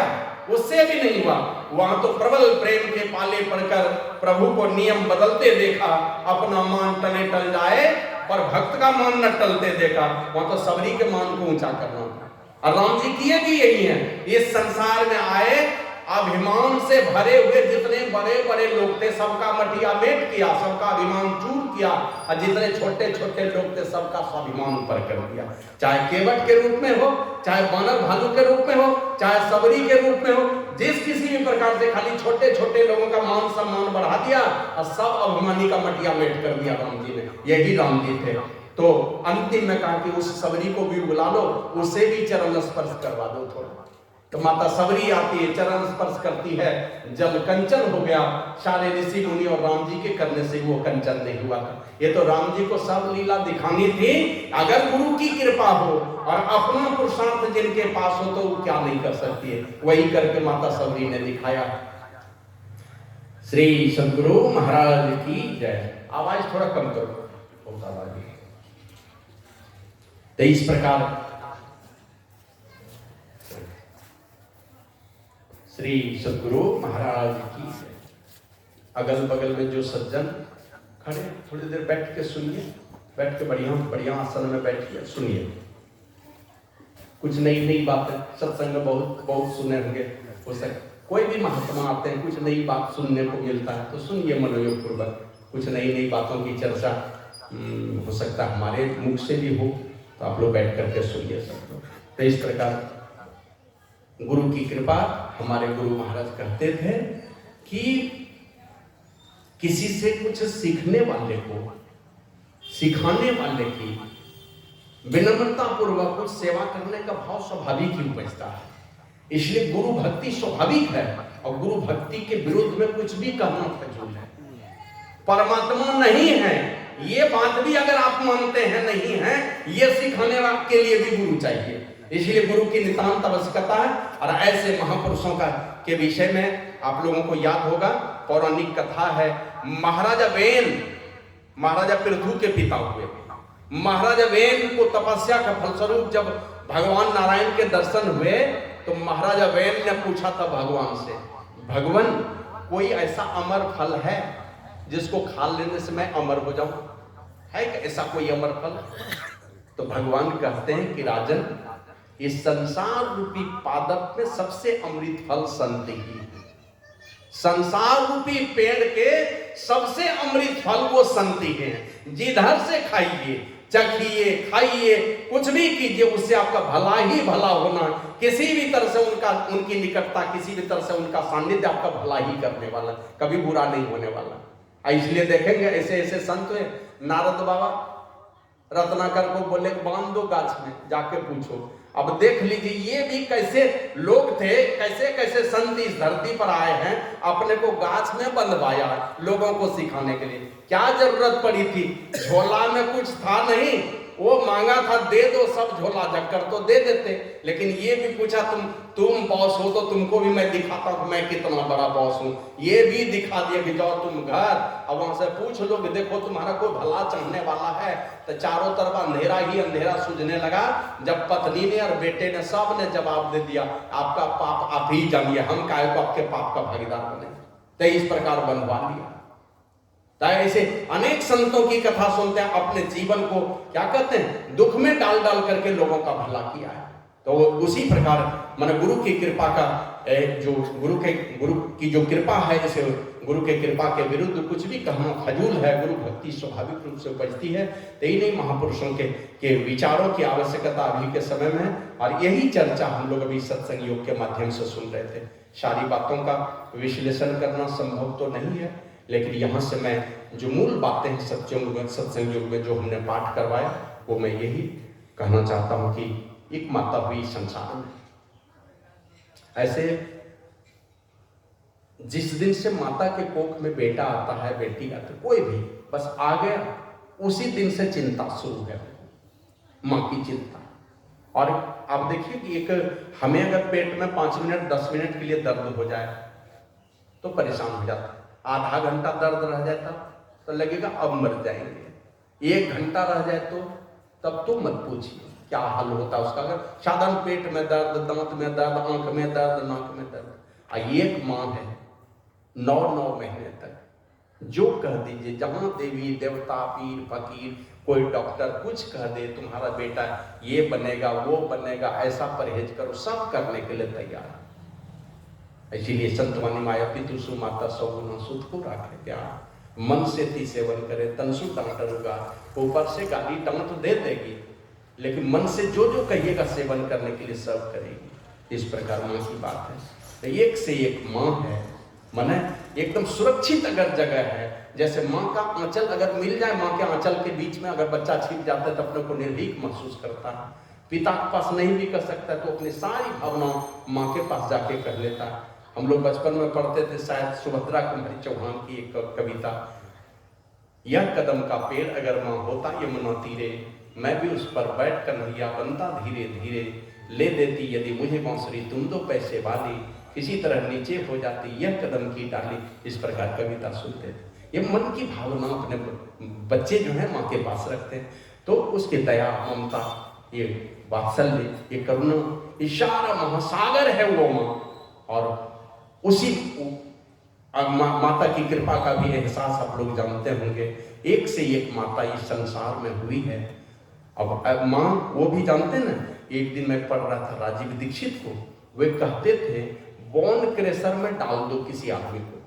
उससे भी नहीं हुआ। वहां तो प्रबल प्रेम के पाले पड़कर प्रभु को नियम बदलते देखा, अपना मान टले टल जाए पर भक्त का मान न टलते देखा। वहां तो सबरी के मान को ऊंचा करना था। और राम जी किए भी यही है। इस संसार में आए अभिमान से भरे हुए जितने बड़े बड़े लोग थे सबका मटिया मेट किया, सबका अभिमान चूर किया, और जितने छोटे छोटे लोग थे सबका स्वाभिमान ऊपर कर दिया। चाहे केवट के रूप में हो, चाहे बानर भालू के रूप में हो, चाहे सबरी के रूप में हो, जिस किसी भी प्रकार से खाली छोटे छोटे लोगों का मान सम्मान बढ़ा दिया और सब अभिमानी का मटिया मेट कर दिया राम जी ने। यही राम जी थे। तो अंतिम में कहा कि उस सबरी को भी बुला लो, उसे भी चरण स्पर्श करवा दो थोड़ा। तो माता सबरी आती है, चरण स्पर्श करती है, जल कंचन हो गया। सारे ऋषि मुनि और राम जी के करने से वो कंचन नहीं हुआ था। ये तो राम जी को सब लीला दिखानी थी। अगर गुरु की कृपा हो और अपना पुरुषार्थ जिनके पास हो तो वो क्या नहीं कर सकती है, वही करके माता सबरी ने दिखाया। श्री सद्गुरु महाराज की जय। आवाज थोड़ा कम करो, बहुत आवाज है। तो इस प्रकार श्री सद्गुरु महाराज की। अगल बगल में जो सज्जन खड़े थोड़ी देर बैठ के सुनिए, बैठ के बढ़िया बढ़िया आसन में बैठिए, सुनिए कुछ नई नई बातें। सत्संग में बहुत बहुत सुने होंगे, हो सकता कोई भी महात्मा आते हैं कुछ नई बात सुनने को मिलता है, तो सुनिए मनोयोग पूर्वक। कुछ नई नई बातों की चर्चा हो सकता है हमारे मुख से भी हो, तो आप लोग बैठ करके सुनिए सब लोग। तो इस प्रकार गुरु की कृपा। हमारे गुरु महाराज कहते थे कि किसी से कुछ सीखने वाले को, सिखाने वाले की विनम्रता पूर्वक कुछ सेवा करने का भाव स्वाभाविक ही उपजता है। इसलिए गुरु भक्ति स्वाभाविक है, और गुरु भक्ति के विरुद्ध में कुछ भी कहना फजूल है। परमात्मा नहीं है ये बात भी अगर आप मानते हैं नहीं है, ये सिखाने के लिए भी गुरु चाहिए। इसलिए गुरु की नितांत आवश्यकता है। और ऐसे महापुरुषों का के विषय में आप लोगों को याद होगा, पौराणिक कथा है। महाराजा वेन, महाराजा पृथु के पिता हुए। महाराजा वेन को तपस्या का फलस्वरूप जब भगवान नारायण के दर्शन हुए तो महाराजा वेन ने पूछा था भगवान से, भगवान कोई ऐसा अमर फल है जिसको खा लेने से मैं अमर हो जाऊं? है क्या ऐसा कोई अमर फल? तो भगवान कहते हैं कि राजन, इस संसार रूपी पादप में सबसे अमृत फल संत ही है। संसार रूपी पेड़ के सबसे अमृत फल वो संत ही हैं। जिधर से खाइए, चखिए, खाइए, कुछ भी कीजिए, उससे आपका भला ही भला होना। किसी भी तरह से उनकी निकटता, किसी भी तरह से उनका सानिध्य आपका भला ही करने वाला, कभी बुरा नहीं होने वाला। इसलिए देखेंगे ऐसे ऐसे संत हुए। नारद बाबा रत्नाकर को बोले बांध दो गाछ में, जाके पूछो। अब देख लीजिए ये भी कैसे लोग थे, कैसे कैसे संत इस धरती पर आए हैं, अपने को गाछ में बंधवाया लोगों को सिखाने के लिए। क्या जरूरत पड़ी थी? झोला में कुछ था नहीं, वो मांगा था दे दो सब झोला झक्कर तो दे देते, लेकिन ये भी पूछा तुम बॉस हो तो तुमको भी मैं दिखाता हूं मैं कितना बड़ा बॉस हूं। ये भी दिखा दिया कि जाओ तुम घर, अब वहां से पूछ लो कि देखो तुम्हारा कोई भला चाहने वाला है। तो चारों तरफ अंधेरा ही अंधेरा सूझने लगा। जब पत्नी ने और बेटे ने सब ने जवाब दे दिया आपका पाप आप ही जानिए, हम काहे को आपके पाप का भागीदार बने। तो इस प्रकार बंधवा लिया। ऐसे अनेक संतों की कथा सुनते हैं, अपने जीवन को क्या कहते हैं दुख में डाल डाल करके लोगों का भला किया है। तो उसी प्रकार माने गुरु की कृपा का जो गुरु की जो कृपा है, जैसे गुरु के कृपा के विरुद्ध कुछ भी कहना फजूल है। गुरु भक्ति स्वाभाविक रूप से उपजती है। यही नहीं महापुरुषों के विचारों की आवश्यकता अभी के समय में है। और यही चर्चा हम लोग अभी सत्संग योग के माध्यम से सुन रहे थे। सारी बातों का विश्लेषण करना संभव तो नहीं है, लेकिन यहाँ से मैं जो मूल बातें हैं सत्संग योग में जो हमने पाठ करवाया, वो मैं यही कहना चाहता हूँ कि एक माता हुई संसार में। ऐसे जिस दिन से माता के कोख में बेटा आता है, बेटी आती है, कोई भी बस आ गया, उसी दिन से चिंता शुरू है, माँ की चिंता। और आप देखिए कि एक हमें अगर पेट में 5 मिनट 10 मिनट के लिए दर्द हो जाए तो परेशान हो जाता है। आधा घंटा दर्द रह जाता तो लगेगा अब मर जाएंगे। 1 घंटा रह जाए तो तब तो मत पूछिए क्या हाल होता है उसका। अगर साधारण पेट में दर्द, दांत में दर्द, आंख में दर्द, नाक में दर्द, एक माँ है 9 महीने तक जो कह दीजिए, जहां देवी देवता पीर फकीर कोई डॉक्टर कुछ कह दे तुम्हारा बेटा ये बनेगा वो बनेगा, ऐसा परहेज करो, सब करने के लिए तैयार है। इसीलिए संतवानी माया पितु सुमाता सौगुना सुध को राखे प्यार, मन से ती सेवन करे तनसु डांटरूगा। ऊपर से गाली डांट दे देगी, लेकिन मन से जो जो कहिएगा सेवन करने के लिए सब करेगी। इस प्रकार माँ की बात है। एक से एक माँ है, माने एकदम सुरक्षित अगर जगह है, जैसे माँ का आंचल अगर मिल जाए, माँ के आंचल के बीच में अगर बच्चा छिप जाता है तो अपने को निर्भीक महसूस करता है। पिता के पास नहीं भी कर सकता तो अपनी सारी भावनाओं माँ के पास जाके कर लेता है। हम लोग बचपन में पढ़ते थे शायद सुभद्रा कुमारी चौहान की एक कविता, यह कदम का पेड़ अगर माँ होता यमुना तीरे, मैं भी उस पर बैठ कर नैया बनता धीरे धीरे, ले देती यदि मुझे बांसुरी तुम दो पैसे वाली, किसी तरह नीचे हो जाती यह कदम की डाली। इस प्रकार कविता सुनते थे। ये मन की भावना अपने बच्चे जो है माँ के पास रखते हैं, तो उसके दया ममता, ये वात्सल्य, ये करुणा, इशारा महासागर है वो माँ। और उसी माता की कृपा का भी एहसास आप लोग जानते होंगे। एक से एक माता इस संसार में हुई है। अब माँ वो भी जानते ना। एक दिन मैं पढ़ रहा था राजीव दीक्षित को, वे कहते थे बोन क्रेशर में डाल दो किसी आदमी को।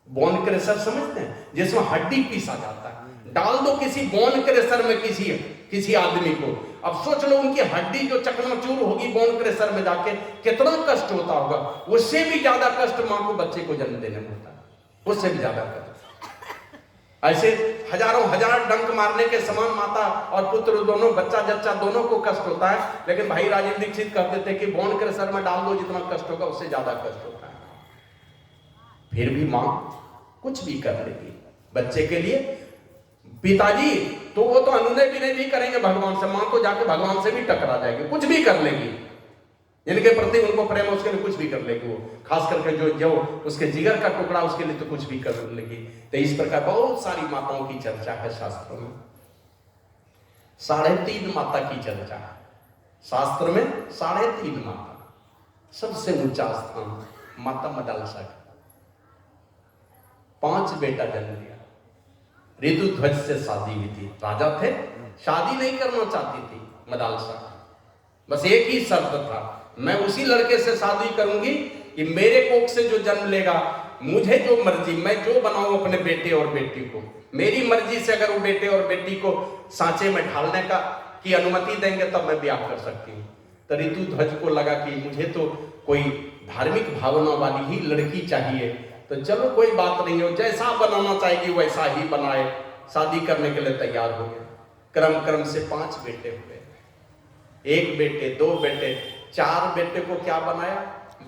बोन क्रेशर समझते हैं, जिसमें हड्डी पीसा जाता है, डाल दो किसी बोन क्रेशर में किसी आदमी को। अब सोच लो उनकी हड्डी जो चकनाचूर होगी बोन क्रेशर में जाके, कितना कष्ट होता होगा। उससे भी ज्यादा कष्ट माँ को बच्चे को जन्म देने में होता है, उससे भी ज्यादा कष्ट। ऐसे हजारों हजार डंक मारने के समान माता और पुत्र दोनों, बच्चा जच्चा दोनों को कष्ट होता है। लेकिन भाई राजीव दीक्षित कहते थे कि बोन क्रेशर में डाल दो, जितना कष्ट होगा उससे ज्यादा कष्ट होता है। फिर भी माँ कुछ भी कर लेगी बच्चे के लिए। पिताजी तो वो तो अनुनय विनय भी करेंगे भगवान से, माँ तो जाके भगवान से भी टकरा जाएगी, कुछ भी कर लेगी। जिनके प्रति उनको प्रेम है उसके लिए कुछ भी कर लेगी वो, खास करके जो उसके जिगर का टुकड़ा उसके लिए तो कुछ भी कर लेगी। तो इस प्रकार बहुत सारी माताओं की चर्चा है शास्त्रों में। 3.5 माता की चर्चा है शास्त्र में। 3.5 माता, सबसे ऊंचा स्थान माता मदालसा का। 5 बेटा जन्म लिया। ऋतुध्वज से शादी हुई थी, राजा थे, शादी नहीं करना चाहती थी मदालसा। बस एक ही शर्त था, मैं उसी लड़के से शादी करूंगी कि मेरे कोख से जो जन्म लेगा, मुझे जो मर्जी, मैं जो बनाऊं अपने बेटे और बेटी को, मेरी मर्जी से अगर वो बेटे और बेटी को सांचे में ढालने की अनुमति देंगे तब मैं ब्याह कर सकती हूँ। तो ऋतुध्वज को लगा कि मुझे तो कोई धार्मिक भावना वाली ही लड़की चाहिए, तो चलो कोई बात नहीं हो, जैसा बनाना चाहेगी वैसा ही बनाए। शादी करने के लिए तैयार हो गए। क्रम से 5 बेटे हुए, 1 बेटे, 2 बेटे, 4 बेटे को क्या बनाया,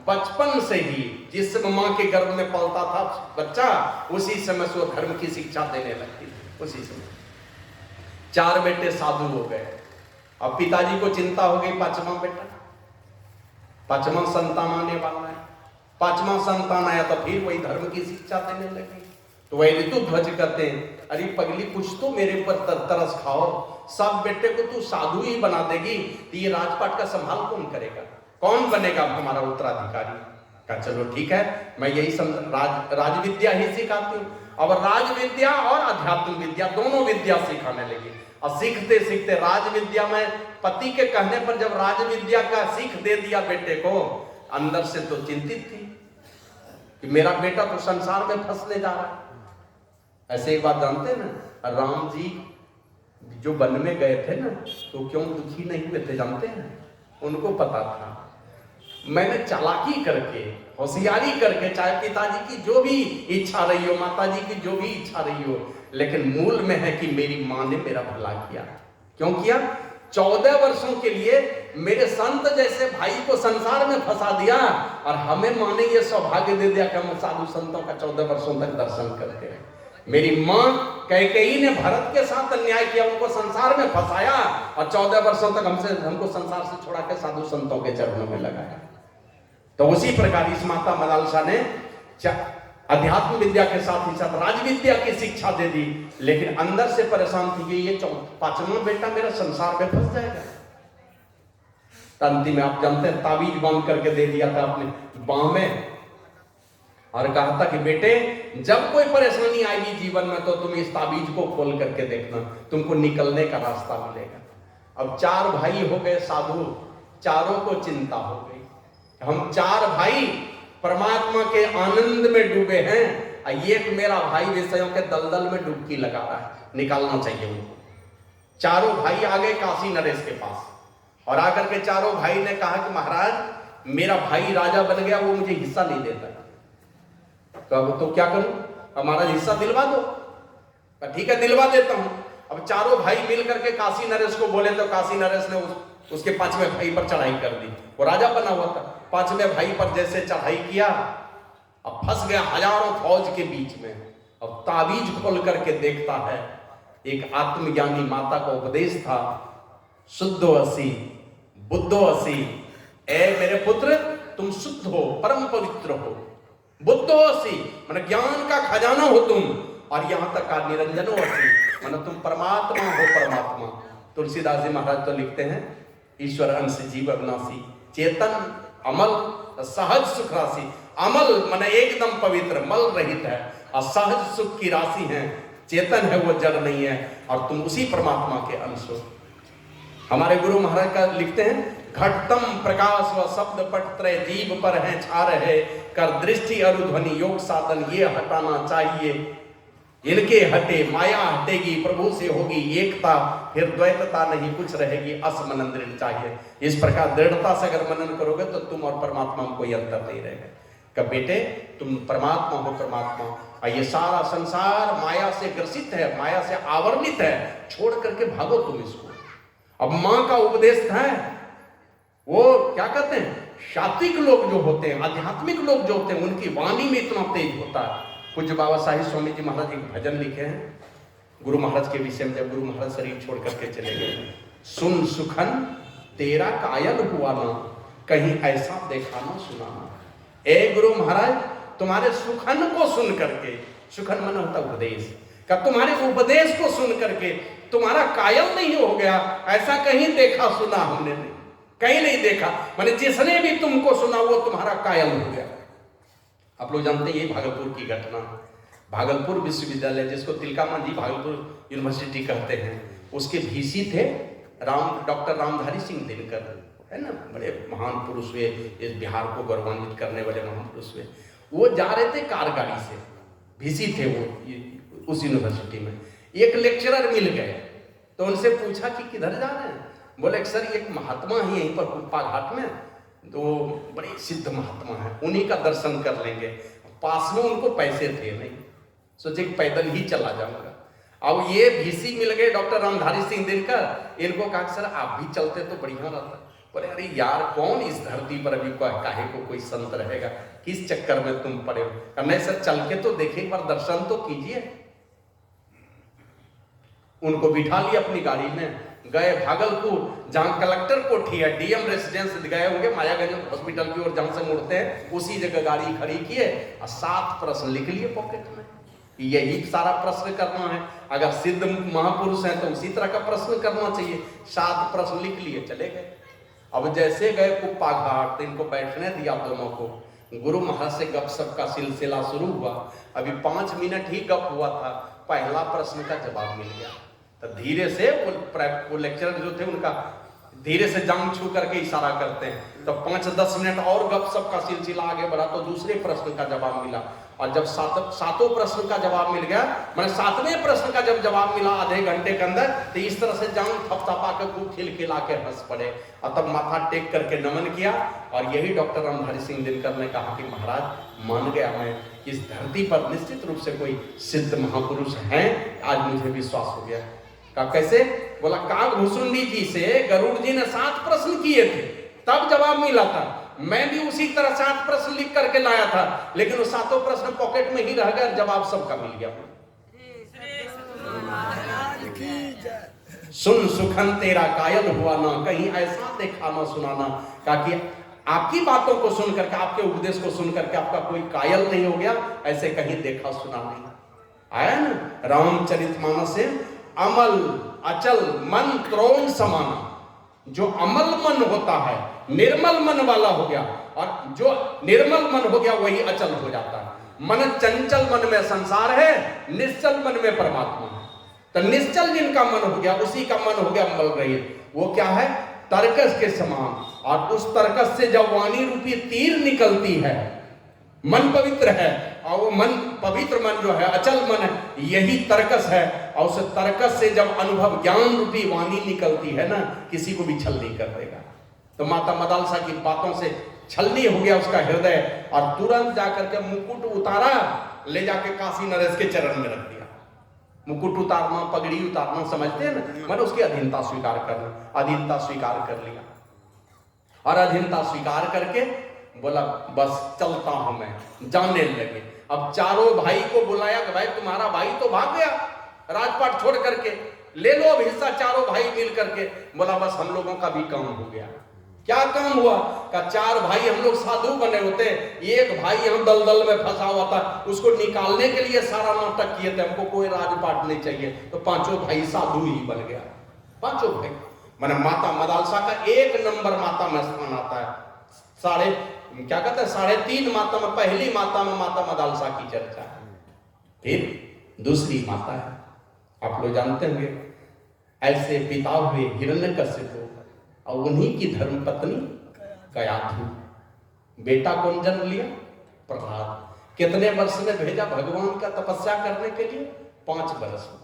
बचपन से ही जिस समय माँ के गर्भ में पलता था बच्चा, उसी समय से वो धर्म की शिक्षा देने लगती थी। उसी समय 4 बेटे साधु हो गए, अब पिताजी को चिंता हो गई, पांचवा बेटा, पांचवा संतान आने वाला है। पांचवा संतान आया तो फिर वही धर्म की शिक्षा देने लगे। तो वही ऋतुध्वज कहते हैं, अरे पगली कुछ तो मेरे ऊपर तरस खाओ, सब बेटे को तू साधु ही बना देगी तो ये राजपाट का संभाल कौन करेगा, कौन बनेगा हमारा उत्तराधिकारी। का चलो ठीक है, मैं यही राज विद्या ही सिखाती हूँ। अब राज विद्या और अध्यात्म विद्या दोनों विद्या सिखाने लगी। और सीखते सीखते राज विद्या में पति के कहने पर जब राज विद्या का सीख दे दिया बेटे को, अंदर से तो चिंतित थी कि मेरा बेटा तो संसार में फंसने जा रहा है। ऐसे एक बात जानते हैं ना, राम जी जो वन में गए थे ना, तो क्यों दुखी नहीं हुए थे जानते हैं? उनको पता था मैंने चालाकी करके, होशियारी करके, चाहे पिताजी की जो भी इच्छा रही हो, माताजी की जो भी इच्छा रही हो, लेकिन मूल में है कि मेरी माँ ने मेरा भला किया। क्यों किया? 14 वर्षों के लिए मेरे संत जैसे भाई को संसार में फंसा दिया, और हमें माँ ने यह सौभाग्य दे दिया कि हम साधु संतों का 14 वर्षों तक दर्शन करते हैं। मेरी माँ कैकेयी ने भरत के साथ अन्याय किया, उनको संसार में फंसाया, और 14 वर्षों तक हमको संसार से छोड़ा के साधु संतों के चरणों में लगाया। तो उसी प्रकार इस माता मदालसा ने अध्यात्म विद्या के साथ ही साथ राज विद्या की शिक्षा दे दी, लेकिन अंदर से परेशान थी कि ये पांचवा बेटा मेरा संसार में फंस जाएगा। अंतिम में आप जानते हैं ताबीज बांध करके दे दिया था अपने बाह में, और कहा था कि बेटे जब कोई परेशानी आएगी जीवन में तो तुम इस ताबीज को खोल करके देखना, तुमको निकलने का रास्ता मिलेगा। अब 4 भाई हो गए साधु, चारों को चिंता हो गई, हम 4 भाई परमात्मा के आनंद में डूबे हैं, एक मेरा भाई विषयों के दलदल में डुबकी लगा रहा है, निकालना चाहिए उनको। चारों भाई आ गए काशी नरेश के पास, और आकर के चारों भाई ने कहा कि महाराज मेरा भाई राजा बन गया, वो मुझे हिस्सा नहीं देता। तो अब तो क्या करूं? हमारा हिस्सा दिलवा दो। ठीक है दिलवा देता हूं। अब चारों भाई मिल करके काशी नरेश को बोले, तो काशी नरेश ने उसके 5वें भाई पर चढ़ाई कर दी। वो राजा बना हुआ था, 5वें भाई पर जैसे चढ़ाई किया, अब फंस गया हजारों फौज के बीच में। अब ताबीज खोल करके देखता है, एक आत्मज्ञानी माता का उपदेश था, शुद्धो असि बुद्धो असि, ए मेरे पुत्र तुम शुद्ध हो, परम पवित्र हो, बुद्धो असि माने ज्ञान का खजाना हो तुम, और यहां तक का निरंजनो असि माने तुम परमात्मा हो, परमात्मा। तुलसीदास जी महाराज तो लिखते हैं, ईश्वर अंश जीव अविनाशी, चेतन अमल सहज सुख राशि। अमल माने एकदम पवित्र, मल रहित है, और सहज सुख की राशि है, चेतन है, वो जड़ नहीं है, और तुम उसी परमात्मा के अंश हो। हमारे गुरु महाराज का लिखते हैं, घटतम प्रकाश व शब्द पट त्रय जीव पर है छा रहे, कर दृष्टि अरुध्वनि योग साधन ये हटाना चाहिए, इनके हटे माया हटेगी, प्रभु से होगी एकता, फिर द्वैतता नहीं कुछ रहेगी, असमनन दृढ़ चाहिए। इस प्रकार दृढ़ता से अगर मनन करोगे तो तुम और परमात्मा में कोई अंतर नहीं रहेगा। कब बेटे तुम परमात्मा हो, परमात्मा, और ये सारा संसार माया से ग्रसित है, माया से आवरणित है, छोड़ करके भागो तुम इसको। अब माँ का उपदेश है, वो क्या कहते हैं, सात्विक लोग जो होते हैं, आध्यात्मिक लोग जो होते हैं, उनकी वाणी में इतना तेज होता है। पूज्य बाबा साहिब स्वामी जी महाराज एक भजन लिखे हैं गुरु महाराज के विषय में, जब गुरु महाराज शरीर छोड़ करके चले गए, सुन सुखन तेरा कायल हुआ ना, कहीं ऐसा देखा ना सुना ना। ए गुरु महाराज तुम्हारे सुखन को सुन करके, सुखन मन होता उपदेश का, तुम्हारे उपदेश को सुन करके तुम्हारा कायल नहीं हो गया, ऐसा कहीं देखा सुना हमने नहीं, कहीं नहीं देखा, माने जिसने भी तुमको सुना वो तुम्हारा कायल हो गया। आप लोग जानते हैं ये भागलपुर की घटना, भागलपुर विश्वविद्यालय जिसको तिलकामांझी जी भागलपुर यूनिवर्सिटी कहते हैं, उसके VC थे डॉक्टर रामधारी सिंह दिनकर, है ना, बड़े महान पुरुष हुए, इस बिहार को गौरवान्वित करने वाले महान पुरुष हुए। वो जा रहे थे कार गाड़ी से, VC थे वो उस यूनिवर्सिटी में, एक लेक्चरर मिल गए, तो उनसे पूछा कि किधर जा रहे हैं? बोले सर एक महात्मा है यहीं पर कुप्पा घाट में, तो बड़े सिद्ध महात्मा है, उन्हीं का दर्शन कर लेंगे। पास में उनको पैसे थे नहीं, सोचे पैदल ही चला जाऊंगा। अब ये VC मिल गए डॉक्टर रामधारी सिंह दिनकर, इनको कहा सर आप भी चलते तो बढ़िया रहता। बोले अरे यार कौन इस धरती पर अभी काहे को कोई संत रहेगा, किस चक्कर में तुम पड़े हो? नहीं सर चल के तो देखे, एक बार दर्शन तो कीजिए। उनको बिठा लिया अपनी गाड़ी में, गए भागलपुर, जहां कलेक्टर कोठी है, डीएम रेसिडेंस गए होंगे, मायागंज हॉस्पिटल की ओर जहां से मुड़ते हैं उसी जगह गाड़ी खड़ी किए और 7 प्रश्न लिख लिए पॉकेट में। यही सारा प्रश्न करना है। अगर सिद्ध महापुरुष हैं तो उसी तरह का प्रश्न करना चाहिए। 7 प्रश्न लिख लिए, चले गए। अब जैसे गए कुप्पा घाट तो इनको बैठने दिया दोनों को। गुरु महाराज से गपशप का सिलसिला शुरू हुआ। अभी 5 मिनट ही गप हुआ था, पहला प्रश्न का जवाब मिल गया। तो धीरे से वो लेक्चरर जो थे उनका धीरे से जांग छू करके इशारा करते हैं। तो 5-10 मिनट और गपशप का सिलसिला आगे बढ़ा तो दूसरे प्रश्न का जवाब मिला। और जब सातों प्रश्न का जवाब मिल गया, मैंने 7वें प्रश्न का जब जवाब मिला आधे घंटे के अंदर, तो इस तरह से जांग थपथपा के खूब खिलखिला के हंस पड़े और तब माथा टेक करके नमन किया। और यही डॉक्टर रामधारी सिंह दिनकर ने कहा कि महाराज मान गया मैं, इस धरती पर निश्चित रूप से कोई सिद्ध महापुरुष हैं, आज मुझे विश्वास हो गया। कहा कैसे? बोला काकभूषुंडी जी से गरुड़ जी ने 7 प्रश्न किए थे, तब जवाब मिला था। मैं भी उसी तरह 7 प्रश्न लिख करके लाया था, लेकिन वो 7 प्रश्न पॉकेट में ही रह गए, जवाब सबका मिल गया। सुन सुखन तेरा कायल हुआ ना, कहीं ऐसा देखा ना सुनाना। कहा कि आपकी बातों को सुन करके, आपके उपदेश को सुन करके आपका कोई कायल नहीं हो गया, ऐसे कहीं देखा सुना नहीं। आया ना रामचरितमानस से, अमल अचल मन त्रोण समाना। जो अमल मन होता है, निर्मल मन वाला हो गया, और जो निर्मल मन हो गया वही अचल हो जाता है। मन चंचल मन में संसार है, निश्चल मन में परमात्मा है। तो निश्चल जिनका मन हो गया उसी का मन हो गया अमल रहित। वो क्या है? तरकस के समान। और उस तरकस से जब वाणी रूपी तीर निकलती है, मन पवित्र है, और वो मन पवित्र मन जो है, अचल मन है, यही तरकस है। और उस तरकस से जब अनुभव ज्ञान रूपी वाणी निकलती है ना, किसी को भी छल नहीं कर देगा। तो माता मदालसा की बातों से छलनी हो गया उसका हृदय, और तुरंत जाकर के मुकुट उतारा, ले जाके काशी नरेश के चरण में रख दिया। मुकुट उतारना, पगड़ी उतारना समझते हैं ना, मैंने उसकी अधीनता स्वीकार करना, अधीनता स्वीकार कर लिया। और अधीनता स्वीकार करके बोला बस चलता हूं मैं, जाने लगे। अब चारों भाई को बुलाया कि भाई तुम्हारा भाई तो भाग गया राजपाट छोड़ करके, ले लो अब हिस्सा चारों भाई मिल करके। बोला बस हम लोगों का भी काम हो गया। क्या काम हुआ? का 4 भाई हम लोग साधु बने होते, एक भाई हम दलदल में फंसा हुआ था, उसको निकालने के लिए सारा नाटक किए थे, हमको कोई राजपाट नहीं चाहिए, तो 5 भाई साधु ही बन गया। 5 भाई माने माता मदालसा का 1 नंबर माता में स्थान आता है। क्या कहते हैं 3.5 माता में, पहली माता में माता मदालसा की चर्चा है। फिर दूसरी माता है, आप लोग जानते होंगे, ऐसे पिता हुए हिरण्यकश्यप और उन्हीं की धर्मपत्नी कयाधु। बेटा कौन जन्म लिया? प्रहलाद। कितने वर्ष में भेजा भगवान का तपस्या करने के लिए? 5 वर्ष में।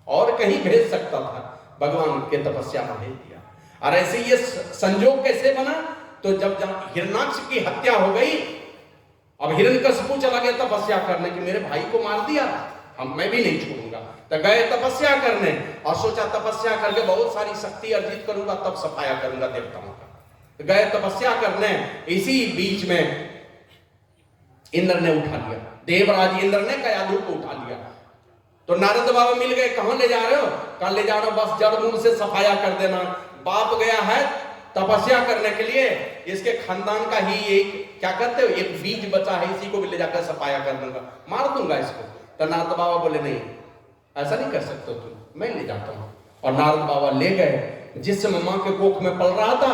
और कहीं भेज सकता था, भगवान के तपस्या में भेज दिया। और ऐसे ये संजोग कैसे बना? तो जब हिरण्याक्ष की हत्या हो गई, अब हिरण्यकश्यप चला गया तपस्या करने की, मेरे भाई को मार दिया, मैं भी नहीं छोड़ूंगा। तो गए तपस्या करने, और सोचा तपस्या करके बहुत सारी शक्ति अर्जित करूंगा, तब सफाया करूंगा देवताओं का। तो गए तपस्या करने, इसी बीच में इंद्र ने उठा लिया, देवराज इंद्र ने कयाधु को उठा लिया। तो नारद बाबा मिल गए, कहां ले जा रहे हो? कहां ले जा रहे हो? बस जड़ मूल से सफाया कर देना। बाप गया है तपस्या करने के लिए, इसके खानदान का ही एक क्या कहते हो, एक बीज बचा है, इसी को भी ले जाकर सफाया कर दूंगा, मार दूंगा इसको। तो नारद बाबा बोले नहीं, ऐसा नहीं कर सकते तुम, मैं ले जाता हूं। और नारद बाबा ले गए। जिस समय मां के कोख में पल रहा था,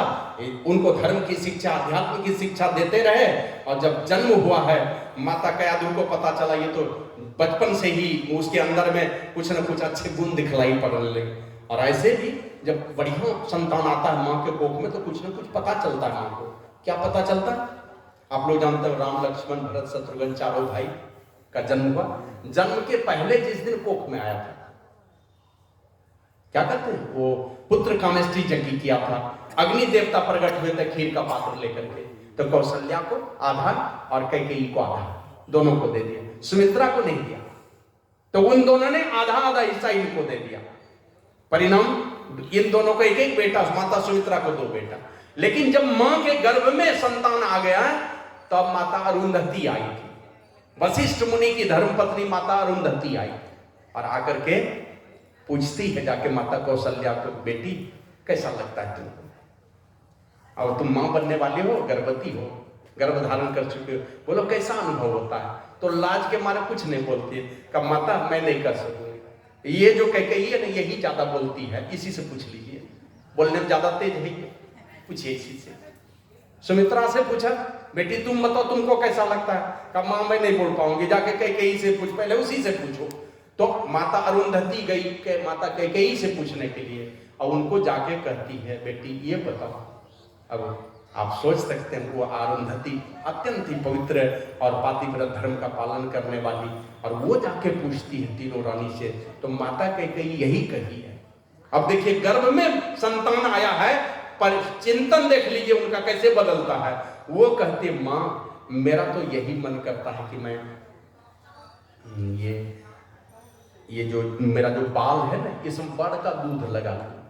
उनको धर्म की शिक्षा, अध्यात्म की शिक्षा देते रहे। और जब जन्म हुआ है, माता कयाधु को पता चला ये तो बचपन से ही उसके अंदर में कुछ न कुछ अच्छे गुण दिखलाई पड़ने लगे। और ऐसे भी जब बढ़िया संतान आता है मां के कोख में, तो कुछ न कुछ पता चलता है मां को। क्या पता चलता? आप लोग जानते हो, राम लक्ष्मण भरत शत्रुघ्न चारों भाई का जन्म हुआ। जन्म के पहले जिस दिन कोख में आया था, क्या कहते हैं, वो पुत्र कामेष्टि यज्ञ किया था, अग्नि देवता प्रकट हुए थे खीर का पात्र लेकर के। तो कौशल्या को आधा और कैकेयी को आधा, दोनों को दे दिया, सुमित्रा को नहीं दिया। तो उन दोनों ने आधा आधा हिस्सा इनको दे दिया। परिणाम इन दोनों को 1-1 बेटा, माता सुमित्रा को 2 बेटा। लेकिन जब मां के गर्भ में संतान आ गया, तब माता अरुंधति आई थी। वशिष्ठ मुनि की धर्मपत्नी माता अरुंधति आई और आकर के पूछती है जाके माता कौशल्या को, बेटी कैसा लगता है तुमको? और तुम माँ बनने वाले हो, गर्भवती हो, गर्भ धारण कर चुके हो, बोलो कैसा अनुभव होता है? तो लाज के मारे कुछ नहीं बोलती है। कहा माता मैं नहीं कर सकूंगी, ये जो कैकेयी है ना यही ज्यादा बोलती है, इसी से पूछ लीजिए, बोलने में ज्यादा तेज है, पूछिए इसी से। सुमित्रा से पूछा, बेटी तुम बताओ तुमको कैसा लगता है? कहा माँ मैं नहीं बोल पाऊंगी, जाके कैकेयी से पूछ, पहले उसी से पूछो। तो माता अरुंधति गई के माता कैकेयी से पूछने के लिए, और उनको जाके कहती है, बेटी ये बताओ। अब आप सोच सकते हैं वो अरुंधति अत्यंत ही पवित्र और पातिव्रत धर्म का पालन करने वाली, और वो जाके पूछती है तीनों रानी से, तो माता कैकेयी यही कही है। अब देखिए गर्भ में संतान आया है, पर चिंतन देख लीजिए उनका कैसे बदलता है। वो कहते माँ मेरा तो यही मन करता है कि मैं ये जो मेरा जो बाल है ना, इसमें बड़ का दूध लगा लूं,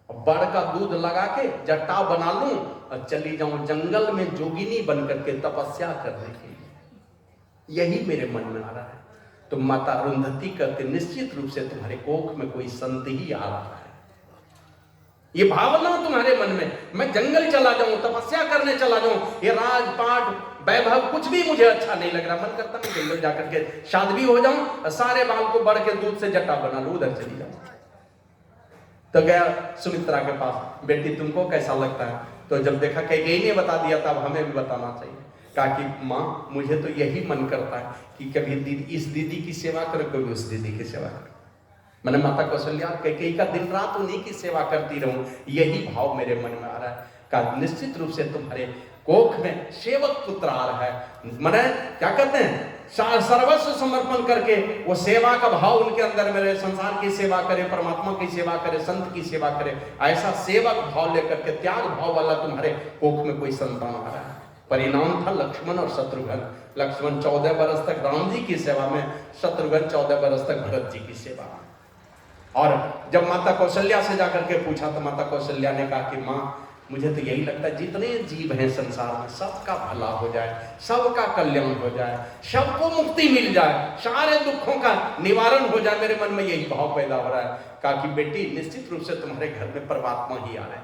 और बड़ का दूध लगा के जट्टा बना लूं और चली जाऊं जंगल में जोगिनी बन करके तपस्या करने के लिए, यही मेरे मन में आ रहा है। तो माता अरुंधति कहते निश्चित रूप से तुम्हारे कोख में कोई संत ही आ रहा है, ये भावना तुम्हारे मन में, मैं जंगल चला जाऊं, तपस्या करने चला जाऊं, ये राजपाट वैभव कुछ भी मुझे अच्छा नहीं लग रहा, मन करता मैं जंगल जाकर के साध्वी हो जाऊं और सारे बाल को बढ़ के दूध से जट्टा बना लूं, उधर चली जाऊं। तो गया सुमित्रा के पास, बेटी तुमको कैसा लगता है? तो जब देखा कैकेयी ने बता दिया तब हमें भी बताना चाहिए। कहा कि माँ मुझे तो यही मन करता है कि कभी दीदी इस दीदी की सेवा करो, कभी उस दीदी की सेवा करो, मैंने माता कौशल्या कैकेयी का दिन रात उन्हीं की सेवा करती रहूं, यही भाव मेरे मन में आ रहा है। कहा निश्चित रूप से तुम्हारे कोख में सेवक पुत्र आ रहा है, मैंने क्या कहते हैं सर्वस्व समर्पण करके वो सेवा का भाव उनके अंदर में रहे, संसार की सेवा करे, परमात्मा की सेवा करे, संत की सेवा करे, ऐसा सेवक भाव लेकर के त्याग भाव वाला तुम्हारे कोख में कोई संतान आ रहा है। परिणाम था लक्ष्मण और शत्रुघ्न। लक्ष्मण 14 बरस तक राम जी की सेवा में, शत्रुघ्न 14 बरस तक भरत जी की सेवा में। और जब माता कौशल्या से जाकर के पूछा तो माता कौशल्या ने कहा कि माँ मुझे तो यही लगता है जितने जीव हैं संसार में सबका भला हो जाए, सबका कल्याण हो जाए, सबको मुक्ति मिल जाए, सारे दुखों का निवारण हो जाए, मेरे मन में यही भाव पैदा हो रहा है। कहा कि बेटी निश्चित रूप से तुम्हारे घर में परमात्मा ही आ रहा है,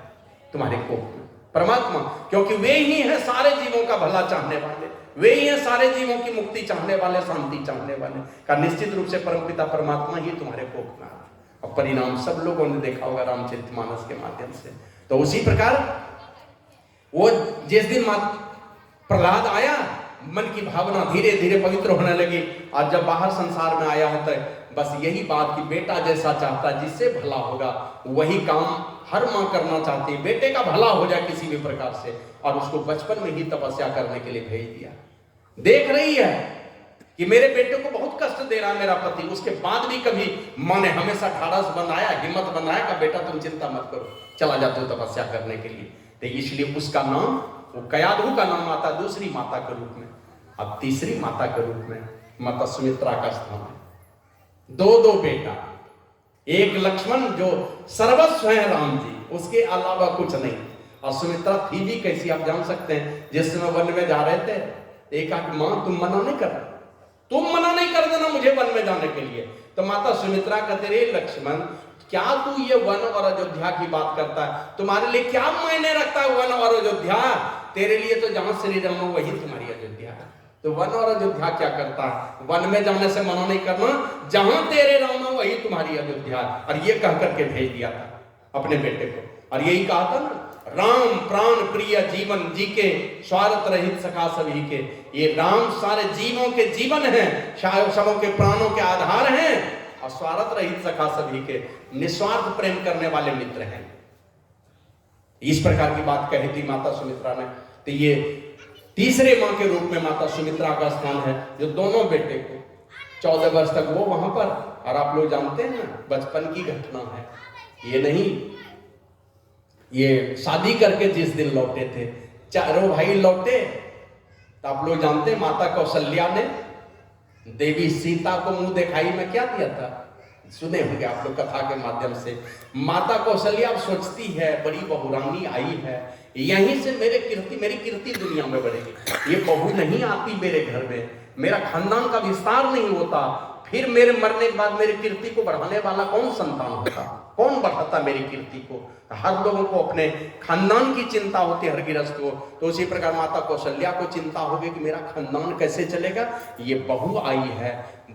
तुम्हारे कोख में परमात्मा, क्योंकि वे ही हैं सारे जीवों का भला चाहने वाले, वे ही हैं सारे जीवों की मुक्ति चाहने वाले, शांति चाहने वाले। का निश्चित रूप से परमपिता परमात्मा ही तुम्हारे कोख में आ रहा है। और परिणाम सब लोगों ने देखा होगा रामचरितमानस के माध्यम से। तो उसी प्रकार वो जिस दिन प्रहलाद आया, मन की भावना धीरे धीरे पवित्र होने लगी, और जब बाहर संसार में आया होता है बस यही बात कि बेटा जैसा चाहता है, जिससे भला होगा वही काम हर माँ करना चाहती है, बेटे का भला हो जाए किसी भी प्रकार से, और उसको बचपन में ही तपस्या करने के लिए भेज दिया। देख रही है कि मेरे बेटे को बहुत कष्ट दे रहा है मेरा पति, उसके बाद भी कभी माँ ने हमेशा ढाढ़स बनाया, हिम्मत बनाया कि बेटा तुम चिंता मत करो, चला जाते हो तपस्या करने के लिए। तो इसलिए उसका नाम, वो कयाधु का नाम आता दूसरी माता के रूप में। अब तीसरी माता के रूप में माता सुमित्रा का स्थान है। दो बेटा, एक लक्ष्मण जो सर्वस्व है राम जी, उसके अलावा कुछ नहीं, और सुमित्रा थी भी कैसी आप जान सकते हैं। जिस समय वन में जा रहे थे, एक आके माँ तुम मना नहीं कर, तुम मना नहीं कर देना मुझे वन में जाने के लिए। तो माता सुमित्रा कहते रे लक्ष्मण, क्या तू ये वन और अयोध्या की बात करता है? तुम्हारे लिए क्या मायने रखता है वन और अयोध्या? तेरे लिए तो जहां श्री राम हो वही तुम्हारी अयोध्या है। तो वन और अयोध्या क्या करता है? वन में जाने से मना नहीं करना, जहां तेरे राम हो वही तुम्हारी अयोध्या है। और ये कह करके भेज दिया था अपने बेटे को, और यही कहा था ना, राम प्राण प्रिय जीवन जी के, स्वार्थ रहित सखा सभी के। ये राम सारे जीवों के जीवन है, सबों के प्राणों के आधार हैं, और स्वार्थ रहित सखा सभी के, निस्वार्थ प्रेम करने वाले मित्र हैं। इस प्रकार की बात कही थी माता सुमित्रा ने। तो ये तीसरे मां के रूप में माता सुमित्रा का स्थान है, जो दोनों बेटे को 14 वर्ष तक वो वहां पर, और आप लोग जानते हैं ना बचपन की घटना है, ये नहीं, ये शादी करके जिस दिन लौटे थे, चारों भाई लौटे, तो आप लोग जानते हैं माता कौशल्या ने देवी सीता को मुंह दिखाई में क्या दिया था, सुने होंगे आप लोग कथा के माध्यम से। माता कौशल्या अब सोचती है बड़ी बहुरानी आई है, यहीं से मेरी कीर्ति दुनिया में बढ़ेगी। ये बहू नहीं आती मेरे घर में, मेरा खानदान का विस्तार नहीं होता, फिर मेरे मरने के बाद मेरी कीर्ति को बढ़ाने वाला कौन संतान होता, कौन बढ़ाता मेरी कीर्ति को? हर लोगों को अपने खानदान की चिंता होती है, हर गृहस्थ को। तो उसी प्रकार माता कौशल्या को चिंता होगी कि मेरा खानदान कैसे चलेगा। ये बहू आई है,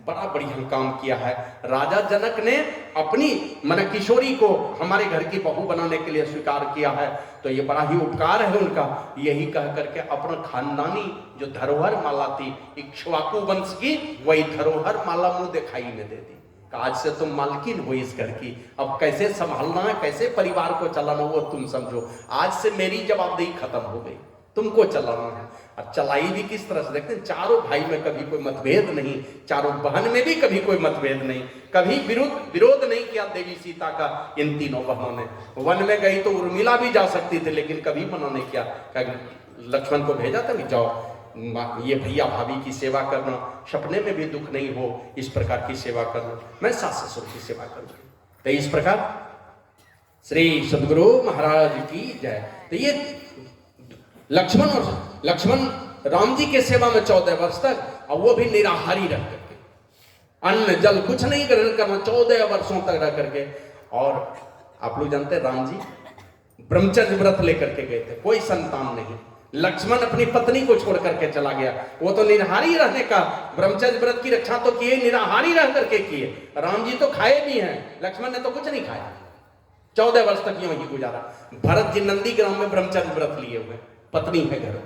बड़ा बढ़िया काम किया है। राजा जनक ने अपनी मन किशोरी को हमारे घर की बहू बनाने के लिए स्वीकार किया है, तो ये बड़ा ही उपकार है उनका। यही कह करके अपना खानदानी जो धरोहर माला थी इक्ष्वाकु वंश की, वही धरोहर माला मुंह दिखाई में दे दी। आज से तुम मालकिन हो इस घर की, अब कैसे संभालना है, कैसे परिवार को चलाना वो तुम समझो। आज से मेरी जवाबदेही खत्म हो गई, तुमको चलाना है। और चलाई भी किस तरह से देखते हैं, चारों भाई में कभी कोई मतभेद नहीं, चारों बहन में भी कभी कोई मतभेद नहीं, कभी विरोध नहीं किया देवी सीता का। इन तीनों बहनों ने वन में गई तो उर्मिला भी जा सकती थी, लेकिन कभी मना नहीं किया। लक्ष्मण को भेजा था कि जाओ ये भैया भाभी की सेवा करना, सपने में भी दुख नहीं हो, इस प्रकार की सेवा करना, मैं सास ससुर की सेवा करूँ। तो इस प्रकार श्री सदगुरु महाराज की जय। तो ये लक्ष्मण राम जी के सेवा में 14 वर्ष तक, और वो भी निराहारी रह करके, अन्न जल कुछ नहीं ग्रहण करना 14 वर्षों तक रह करके। और आप लोग जानते हैं राम जी ब्रह्मचर्य व्रत लेकर के गए थे, कोई संतान नहीं। लक्ष्मण अपनी पत्नी को छोड़ करके चला गया, वो तो निराहारी रहने का, ब्रह्मचर्य व्रत की रक्षा तो किए, निराहारी रह करके किए। राम जी तो खाए भी हैं, लक्ष्मण ने तो कुछ नहीं खाया, 14 वर्ष तक यूं ही गुजारा। भरत जी नंदी ग्राम में ब्रह्मचर्य व्रत लिए हुए, पत्नी है घर में।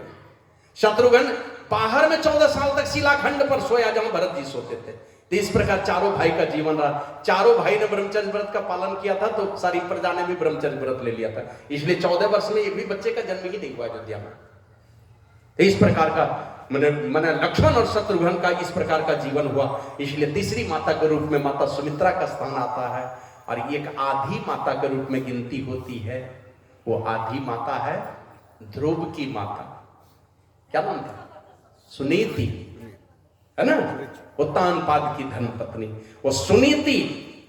शत्रुघ्न बाहर में 14 साल तक शिलाखंड पर सोया जहां भरत जी सोते थे। तो इस प्रकार चारों भाई का जीवन रहा। चारों भाई ने ब्रह्मचर्य व्रत का पालन किया था, तो सारी प्रजा ने भी ब्रह्मचर्य व्रत ले लिया था। इसलिए 14 वर्ष में एक भी बच्चे का जन्म ही नहीं हुआ अयोध्या में। तो इस प्रकार का मैंने लक्ष्मण और शत्रुघ्न का इस प्रकार का जीवन हुआ। इसलिए तीसरी माता के रूप में माता सुमित्रा का स्थान आता है। और एक आधी माता के रूप में गिनती होती है, वो आधी माता है ध्रुव की माता। क्या नाम था? सुनीति, है ना, वो तानपाद की धर्मपत्नी, वो सुनीति,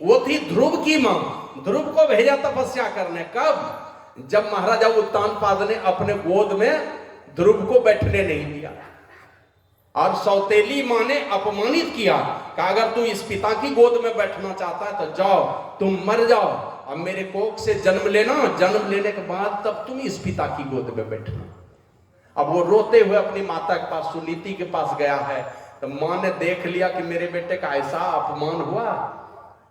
वो थी ध्रुव की मां। ध्रुव को भेजा तपस्या करने, कब? जब महाराजा उत्तानपाद ने अपने गोद में ध्रुव को बैठने नहीं दिया, और सौतेली मां ने अपमानित किया कि अगर तू इस पिता की गोद में बैठना चाहता है तो जाओ, तुम मर जाओ, अब मेरे कोख से जन्म लेना, जन्म लेने के बाद तब तुम इस पिता की गोद में बैठना। अब वो रोते हुए अपनी माता के पास, सुनीति के पास गया है। तो मां ने देख लिया कि मेरे बेटे का ऐसा अपमान हुआ,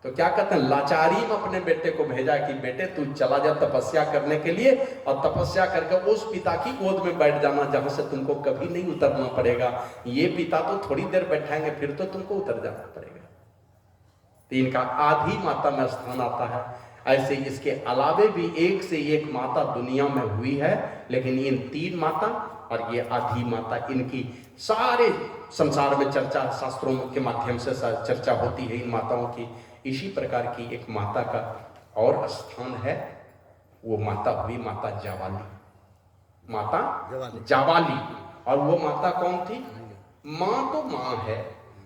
तो क्या कहते हैं, लाचारी में अपने बेटे को भेजा कि बेटे तू चला जा तपस्या करने के लिए, और तपस्या करके उस पिता की गोद में बैठ जाना जहां से तुमको कभी नहीं उतरना पड़ेगा। ये पिता तो थोड़ी देर बैठाएंगे, फिर तो तुमको उतर जाना पड़ेगा। तो इनका आधी माता में स्थान आता है। ऐसे इसके अलावे भी एक से एक माता दुनिया में हुई है, लेकिन इन 3 माता और ये आधी माता, इनकी सारे संसार में चर्चा, शास्त्रों के माध्यम से चर्चा होती है इन माताओं की। इसी प्रकार की एक माता का और स्थान है, वो माता हुई माता जावाली, माता जावाली। और वो माता कौन थी? मां तो मां है,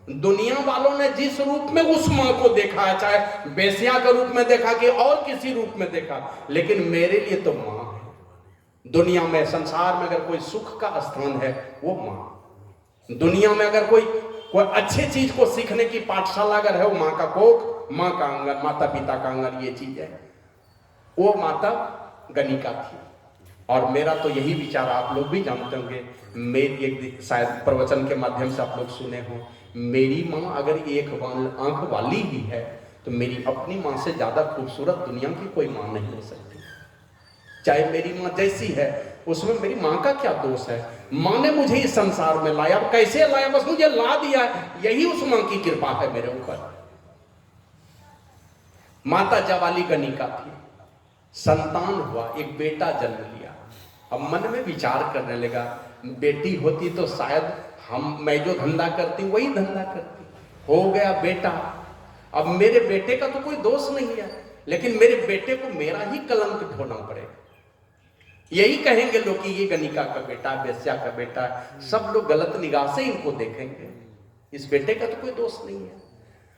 दुनिया वालों ने जिस रूप में उस मां को देखा है, चाहे बेसिया के रूप में देखा कि और किसी रूप में देखा, लेकिन मेरे लिए तो मां है। दुनिया में, संसार में अगर कोई सुख का स्थान है वो मां। दुनिया में अगर कोई अच्छे चीज को सीखने की पाठशाला अगर है, वो मां का कोख, मां का आंगन, माता पिता का आंगन, ये चीज है। वो माता गणिका थी। और मेरा तो यही विचार, आप लोग भी जानते होंगे, मेरी एक शायद प्रवचन के माध्यम से आप लोग सुने हो, मेरी मां अगर एक आंख वाली ही है तो मेरी अपनी मां से ज्यादा खूबसूरत दुनिया की कोई मां नहीं हो सकती। चाहे मेरी मां जैसी है, उसमें मेरी मां का क्या दोष है? मां ने मुझे इस संसार में लाया, कैसे लाया? बस मुझे ला दिया, यही उस मां की कृपा है मेरे ऊपर। माता जावाली गणिका थी, संतान हुआ, एक बेटा जन्म लिया। अब मन में विचार करने लगा, बेटी होती तो शायद मैं जो धंधा करती वही धंधा करती। हो गया बेटा, अब मेरे बेटे का तो कोई दोष नहीं है, लेकिन मेरे बेटे को मेरा ही कलंक ढोना पड़ेगा। यही कहेंगे लोग कि ये गणिका का बेटा, वेश्या का बेटा, सब लोग गलत निगाह से इनको देखेंगे। इस बेटे का तो कोई दोष नहीं है।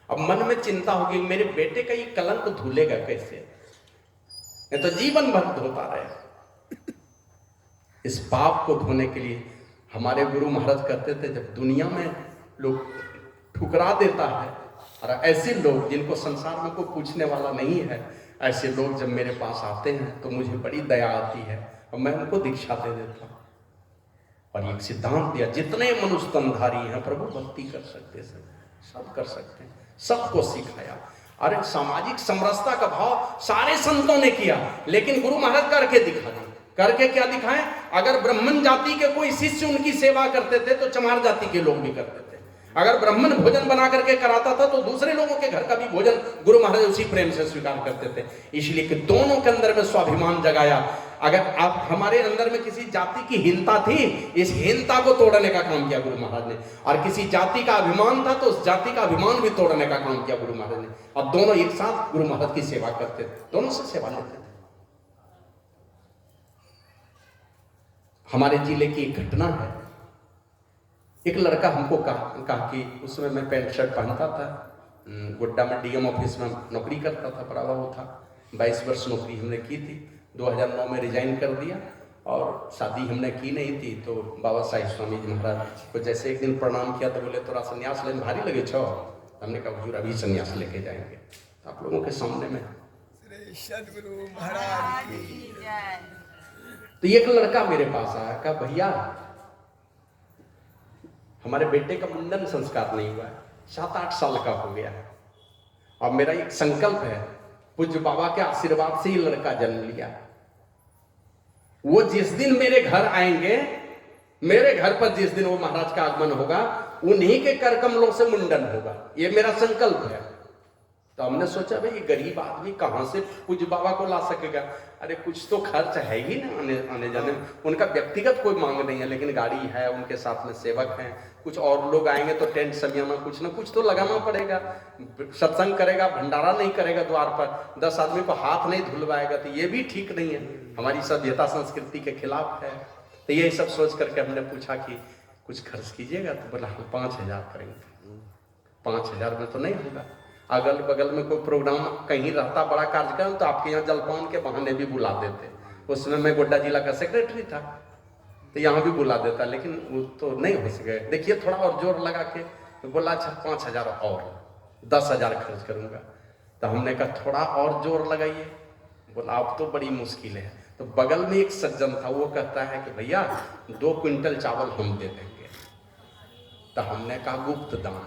अब मन में चिंता होगी, मेरे बेटे का ये कलंक धुलेगा कैसे? ये तो जीवन भर धोता रहे। इस पाप को धोने के लिए हमारे गुरु महाराज कहते थे, जब दुनिया में लोग ठुकरा देता है और ऐसे लोग जिनको संसार में कोई पूछने वाला नहीं है, ऐसे लोग जब मेरे पास आते हैं तो मुझे बड़ी दया आती है और मैं उनको दीक्षा दे देता हूँ। और एक सिद्धांत दिया, जितने मनुष्य तनधारी हैं प्रभु भक्ति कर सकते हैं, सब कर सकते हैं, सबको सिखाया। अरे सामाजिक समरसता का भाव सारे संतों ने किया, लेकिन गुरु महाराज करके दिखा दिए। करके क्या दिखाएं? अगर ब्राह्मण जाति के कोई शिष्य उनकी सेवा करते थे तो चमार जाति के लोग भी करते थे। अगर ब्राह्मण भोजन बना करके कराता था तो दूसरे लोगों के घर का भी भोजन गुरु महाराज उसी प्रेम से स्वीकार करते थे। इसलिए कि दोनों के अंदर में स्वाभिमान जगाया। अगर आप हमारे अंदर में किसी जाति की हीनता थी, इस हीनता को तोड़ने का काम किया गुरु महाराज ने, और किसी जाति का अभिमान था तो उस जाति का अभिमान भी तोड़ने का काम किया गुरु महाराज ने। और दोनों एक साथ गुरु महाराज की सेवा करते थे, दोनों से सेवा लेते थे। हमारे जिले की एक घटना है। एक लड़का हमको कहा कि उसमें मैं पैंट शर्ट पहनता था, गोड्डा में डीएम ऑफिस में नौकरी करता था, पढ़ा हुआ था, 22 वर्ष नौकरी हमने की थी। 2009 में रिजाइन कर दिया और शादी हमने की नहीं थी। तो बाबा साहिब स्वामी जी महाराज को जैसे एक दिन प्रणाम किया तो बोले तोरा संन्यास लेने भारी लगे छो। हमने कहा हुजूर अभी संन्यास लेके जाएंगे। तो आप लोगों के सामने में सदगुरु महाराज की जय। तो एक लड़का मेरे पास आया, कहा भैया हमारे बेटे का मुंडन संस्कार नहीं हुआ है, 7-8 साल का हो गया है, और मेरा एक संकल्प है पूज्य बाबा के आशीर्वाद से ही लड़का जन्म लिया। वो जिस दिन मेरे घर आएंगे, मेरे घर पर जिस दिन वो महाराज का आगमन होगा, उन्हीं के कर कमलों से मुंडन होगा, ये मेरा संकल्प है। तो हमने सोचा भाई ये गरीब आदमी कहाँ से पूज्य बाबा को ला सकेगा। अरे कुछ तो खर्च है ही ना आने जाने में। उनका व्यक्तिगत कोई मांग नहीं है, लेकिन गाड़ी है, उनके साथ में सेवक हैं, कुछ और लोग आएंगे तो टेंट समियाना कुछ ना कुछ तो लगाना पड़ेगा। सत्संग करेगा, भंडारा नहीं करेगा द्वार पर, 10 आदमी को हाथ नहीं धुलवाएगा, तो ये भी ठीक नहीं है, हमारी सभ्यता संस्कृति के खिलाफ है। तो ये सब सोच करके हमने पूछा कि कुछ खर्च कीजिएगा। तो बोला हम 5,000 करेंगे। 5,000 में तो नहीं होगा। अगल बगल में कोई प्रोग्राम कहीं रहता बड़ा कार्यक्रम तो आपके यहाँ जलपान के बहाने भी बुला देते। उसमें मैं गोड्डा जिला का सेक्रेटरी था तो यहाँ भी बुला देता, लेकिन वो तो नहीं हो सके। देखिए थोड़ा और जोर लगा के तो बोला अच्छा 5,000 और 10,000 खर्च करूँगा। तो हमने कहा थोड़ा और जोर लगाइए। बोला अब तो बड़ी मुश्किल है। तो बगल में एक सज्जन था, वो कहता है कि भैया 2 क्विंटल चावल हम दे देंगे। तो हमने कहा गुप्त दान।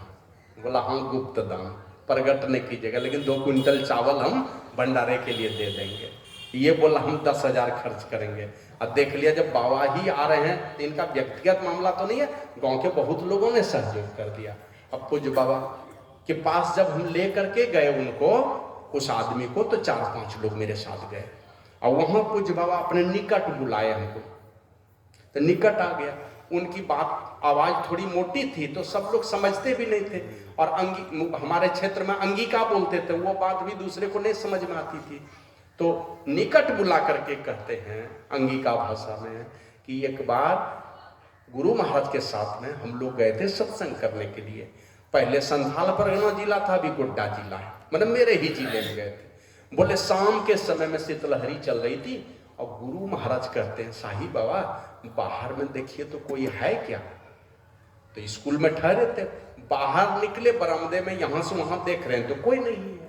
बोला हाँ गुप्त दान, प्रगट नहीं कीजिएगा, लेकिन 2 क्विंटल चावल हम भंडारे के लिए दे देंगे। ये बोला हम 10,000 खर्च करेंगे। अब देख लिया जब बाबा ही आ रहे हैं तो इनका व्यक्तिगत मामला तो नहीं है, गांव के बहुत लोगों ने सहयोग कर दिया। अब पूज्य बाबा के पास जब हम ले करके गए उनको, उस आदमी को, तो 4-5 लोग मेरे साथ गए और वहां पूज्य बाबा अपने निकट बुलाए हमको। तो निकट आ गया, उनकी बात आवाज थोड़ी मोटी थी तो सब लोग समझते भी नहीं थे, और हमारे क्षेत्र में अंगिका बोलते थे, वो बात भी दूसरे को नहीं समझ में आती थी। तो निकट बुला करके कहते हैं अंगिका भाषा में कि एक बार गुरु महाराज के साथ में हम लोग गए थे सत्संग करने के लिए। पहले संथाल परगना जिला था, अभी गोड्डा जिला है, मतलब मेरे ही जिले में गए थे। बोले शाम के समय में शीतलहरी चल रही थी और गुरु महाराज कहते हैं साहिब बाबा बाहर में देखिए तो कोई है क्या। तो स्कूल में ठहरे थे, बाहर निकले बरामदे में, यहां से वहां देख रहे हैं तो कोई नहीं है।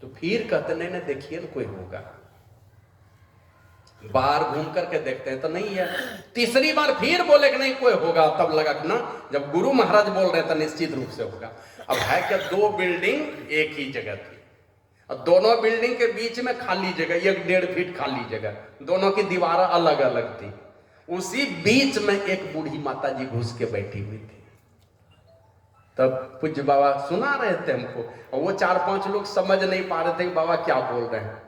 तो फिर कहते नहीं देखिए ना कोई होगा। बाहर घूम करके देखते हैं तो नहीं है। तीसरी बार फिर बोले कि नहीं कोई होगा, तब लगा कि ना जब गुरु महाराज बोल रहे थे निश्चित रूप से होगा। अब है क्या, 2 बिल्डिंग एक ही जगह थी और दोनों बिल्डिंग के बीच में खाली जगह, 1-1.5 फीट खाली जगह, दोनों की दीवार अलग अलग थी। उसी बीच में एक बूढ़ी माता जी घुस के बैठी हुई थी। तब पूज्य बाबा सुना रहे थे हमको और वो 4-5 लोग समझ नहीं पा रहे थे कि बाबा क्या बोल रहे हैं।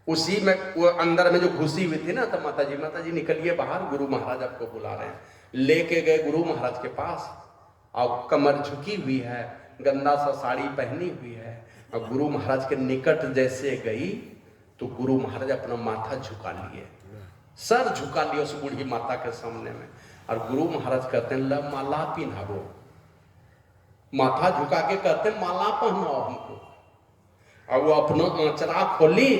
उसी में वो अंदर में जो घुसी हुई थी ना, तो माता जी निकलिए बाहर, गुरु महाराज आपको बुला रहे हैं। लेके गए गुरु महाराज के पास और कमर झुकी हुई है, गंदा सा साड़ी पहनी हुई है, और गुरु महाराज के निकट जैसे गई तो गुरु महाराज अपना माथा झुका लिए, सर झुका लिए उस बूढ़ी माता के सामने में, और गुरु महाराज कहते हैं ल माला पिन्हावो। माथा झुका के कहते हैं माला पहनाओ हमको। और वो अपना आंचरा खोली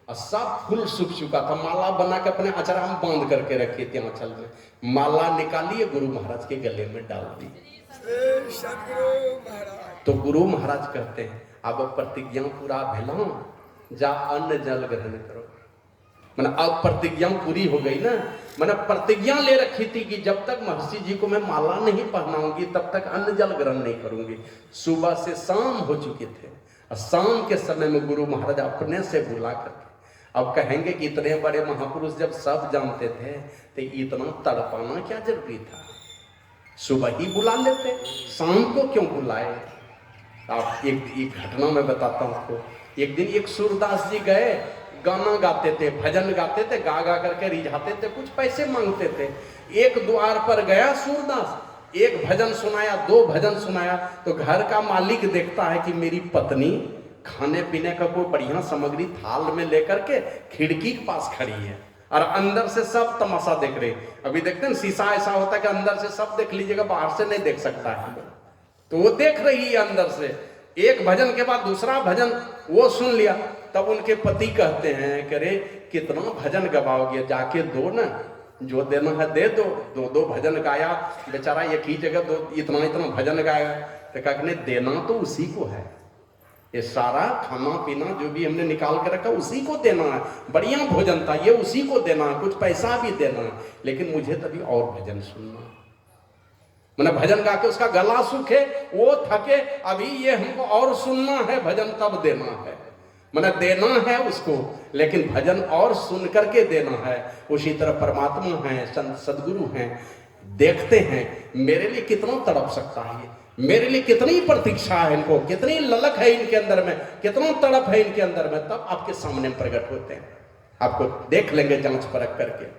और सब फूल सूख चुका था, माला बना के अपने आंचरा में बांध करके रखी थी आंचल में। माला निकालिए गुरु महाराज के गले में डाल दी। सदगुरु महाराज तो गुरु महाराज कहते हैं अब प्रतिज्ञा पूरा भेला, जा अन्न जल ग्रहण करो। मैंने अब प्रतिज्ञा पूरी हो गई ना, मैंने प्रतिज्ञा ले रखी थी कि जब तक महर्षि जी को मैं माला नहीं पहनाऊंगी तब तक अन्न जल ग्रहण नहीं करूंगी। सुबह से शाम हो चुके थे और शाम के समय में गुरु महाराज अपने से बुला करके अब कहेंगे कि इतने बड़े महापुरुष जब सब जानते थे तो इतना तड़पाना क्या जरूरी था, सुबह ही बुला लेते, शाम को क्यों बुलाए। आप एक घटना मैं बताता हूँ आपको। एक दिन एक सूरदास जी गए, गाना गाते थे, भजन गाते थे, गा गा करके रिझाते थे, कुछ पैसे मांगते थे। एक द्वार पर गया सूरदास, एक भजन सुनाया, 2 भजन सुनाया, तो घर का मालिक देखता है कि मेरी पत्नी खाने पीने का कोई बढ़िया सामग्री थाल में लेकर के खिड़की के पास खड़ी है और अंदर से सब तमाशा देख रहे। अभी देखते हैं शीशा ऐसा होता है कि अंदर से सब देख लीजिएगा, बाहर से नहीं देख सकता है, तो वो देख रही है अंदर से। एक भजन के बाद दूसरा भजन वो सुन लिया, तब उनके पति कहते हैं कि अरे कितना भजन गवाओगे, जाके दो ना, जो देना है दे दो। 2 भजन गाया बेचारा, एक ही जगह इतना भजन गाया। तो कहने देना तो उसी को है, ये सारा खाना पीना जो भी हमने निकाल के रखा उसी को देना है, बढ़िया भोजन था ये उसी को देना है, कुछ पैसा भी देना है, लेकिन मुझे तभी और भजन सुनना। मैंने भजन गा के उसका गला सूखे, वो थके, अभी ये हमको और सुनना है भजन, तब देना है। मैंने देना है उसको, लेकिन भजन और सुन करके देना है। उसी तरह परमात्मा है, सदगुरु हैं, देखते हैं मेरे लिए कितना तड़प सकता है, मेरे लिए कितनी प्रतीक्षा है इनको, कितनी ललक है इनके अंदर में, कितना तड़प है इनके अंदर में, तब आपके सामने प्रकट होते हैं। आपको देख लेंगे जांच परख करके।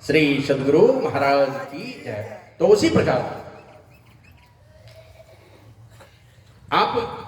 श्री सदगुरु महाराज की जय। तो उसी प्रकार आप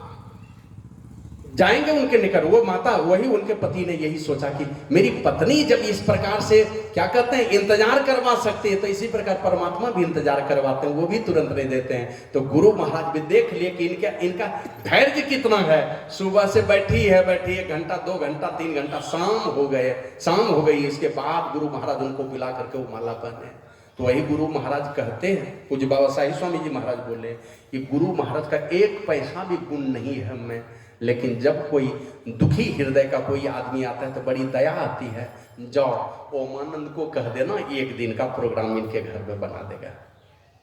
जाएंगे उनके निकट। वो माता, वही उनके पति ने यही सोचा कि मेरी पत्नी जब इस प्रकार से क्या कहते हैं इंतजार करवा सकती है, तो इसी प्रकार परमात्मा भी इंतजार करवाते हैं, वो भी तुरंत नहीं देते हैं। तो गुरु महाराज भी देख लिए कि इनका धैर्य कितना है। सुबह से बैठी है 1 घंटा 2 घंटा 3 घंटा, शाम हो गई। इसके बाद गुरु महाराज उनको बुला करके वो माला पहने। तो वही गुरु महाराज कहते हैं, पूज्य बाबा साई स्वामी जी महाराज बोले कि गुरु महाराज का 1 पैसा भी गुण नहीं है हमें, लेकिन जब कोई दुखी हृदय का कोई आदमी आता है तो बड़ी दया आती है। जाओ ओमानंद को कह देना 1 दिन का प्रोग्राम इनके घर में बना देगा।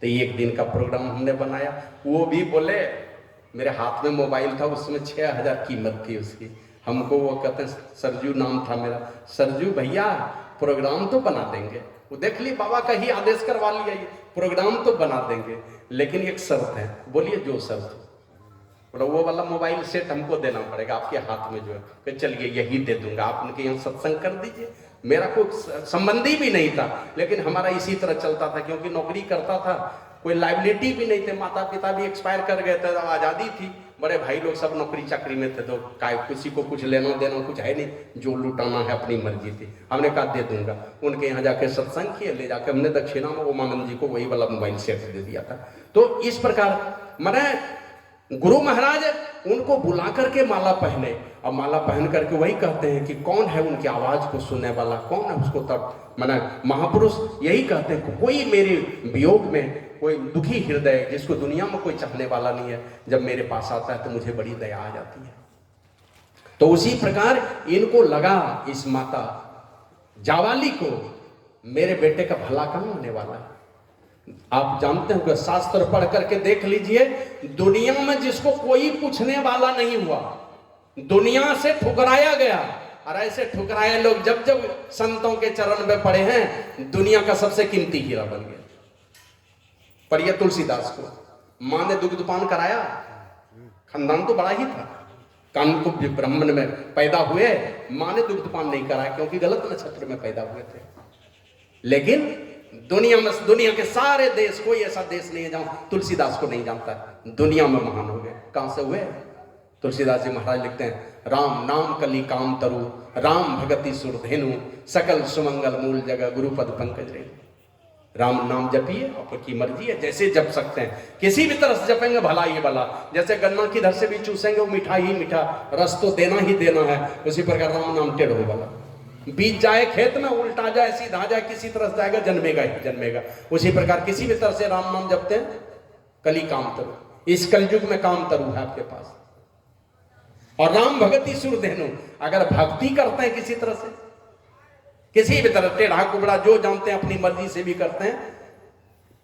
तो 1 दिन का प्रोग्राम हमने बनाया। वो भी बोले, मेरे हाथ में मोबाइल था, उसमें 6000 कीमत थी उसकी। हमको वो कहते हैं, सरजू नाम था मेरा, सरजू भैया प्रोग्राम तो बना देंगे। वो देख ली बाबा का ही आदेश करवा लिया, ये प्रोग्राम तो बना देंगे, लेकिन एक शर्त है। बोलिए जो शर्त। वो वाला मोबाइल सेट हमको देना पड़ेगा आपके हाथ में जो है। फिर चलिए यही दे दूंगा, आप उनके यहाँ सत्संग कर दीजिए। मेरा कोई संबंधी भी नहीं था, लेकिन हमारा इसी तरह चलता था, क्योंकि नौकरी करता था, कोई लाइबिलिटी भी नहीं थे, माता पिता भी एक्सपायर कर गए थे, आज़ादी थी, बड़े भाई लोग सब नौकरी चाकरी में थे, तो किसी को कुछ लेना देना कुछ है नहीं, जो लुटाना है अपनी मर्जी थी। हमने कहा दे दूंगा। उनके यहाँ जाके सत्संग किए, ले जाके हमने दक्षिणा में ओमानंद जी को वही वाला मोबाइल सेट दे दिया था। तो इस प्रकार मैंने गुरु महाराज उनको बुला करके माला पहने, और माला पहन करके वही कहते हैं कि कौन है उनकी आवाज को सुनने वाला, कौन है उसको तब मैंने महापुरुष यही कहते हैं, कोई मेरे वियोग में कोई दुखी हृदय जिसको दुनिया में कोई चाहने वाला नहीं है, जब मेरे पास आता है तो मुझे बड़ी दया आ जाती है। तो उसी प्रकार इनको लगा, इस माता जावाली को, मेरे बेटे का भला कहाँ होने वाला है। आप जानते हो कि शास्त्र पढ़ करके देख लीजिए, दुनिया में जिसको कोई पूछने वाला नहीं हुआ, दुनिया से ठुकराया गया, और ऐसे ठुकराए लोग जब जब संतों के चरण में पड़े हैं, दुनिया का सबसे कीमती हीरा बन गया। पढ़िए तुलसीदास को, मां ने दुग्धपान कराया, खानदान तो बड़ा ही था, कानपुर ब्राह्मण में पैदा हुए, मां ने दुग्धपान नहीं कराया क्योंकि गलत नक्षत्र में पैदा हुए थे। लेकिन दुनिया के सारे देश, कोई ऐसा देश नहीं है जहां तुलसीदास को नहीं जानता, दुनिया में महान हो गए। कहां से हुए? तुलसीदास जी महाराज लिखते हैं, राम नाम कली काम तरु, राम भगति सुरधेनु, सकल सुमंगल मूल जगह गुरुपद पंकज रे। राम नाम जपिए, आपकी मर्जी है, जैसे जप सकते हैं, किसी भी तरह से जपेंगे भला ही भला। जैसे गन्ना की धर से भी चूसेंगे वो मीठा ही मीठा, रस तो देना ही देना है, उसी प्रकार राम नाम टेढ़ हो वाला। बीज जाए खेत में, उल्टा जाए सीधा जाए, किसी तरह जाएगा, जन्मेगा ही जन्मेगा। उसी प्रकार किसी भी तरह से राम नाम जपते हैं, कली काम तो इस कलयुग में काम तरु है आपके पास। और राम भगति सुरधेनु, अगर भक्ति करते हैं किसी तरह से, किसी भी तरह टेढ़ा कुबड़ा जो जानते हैं अपनी मर्जी से भी करते हैं,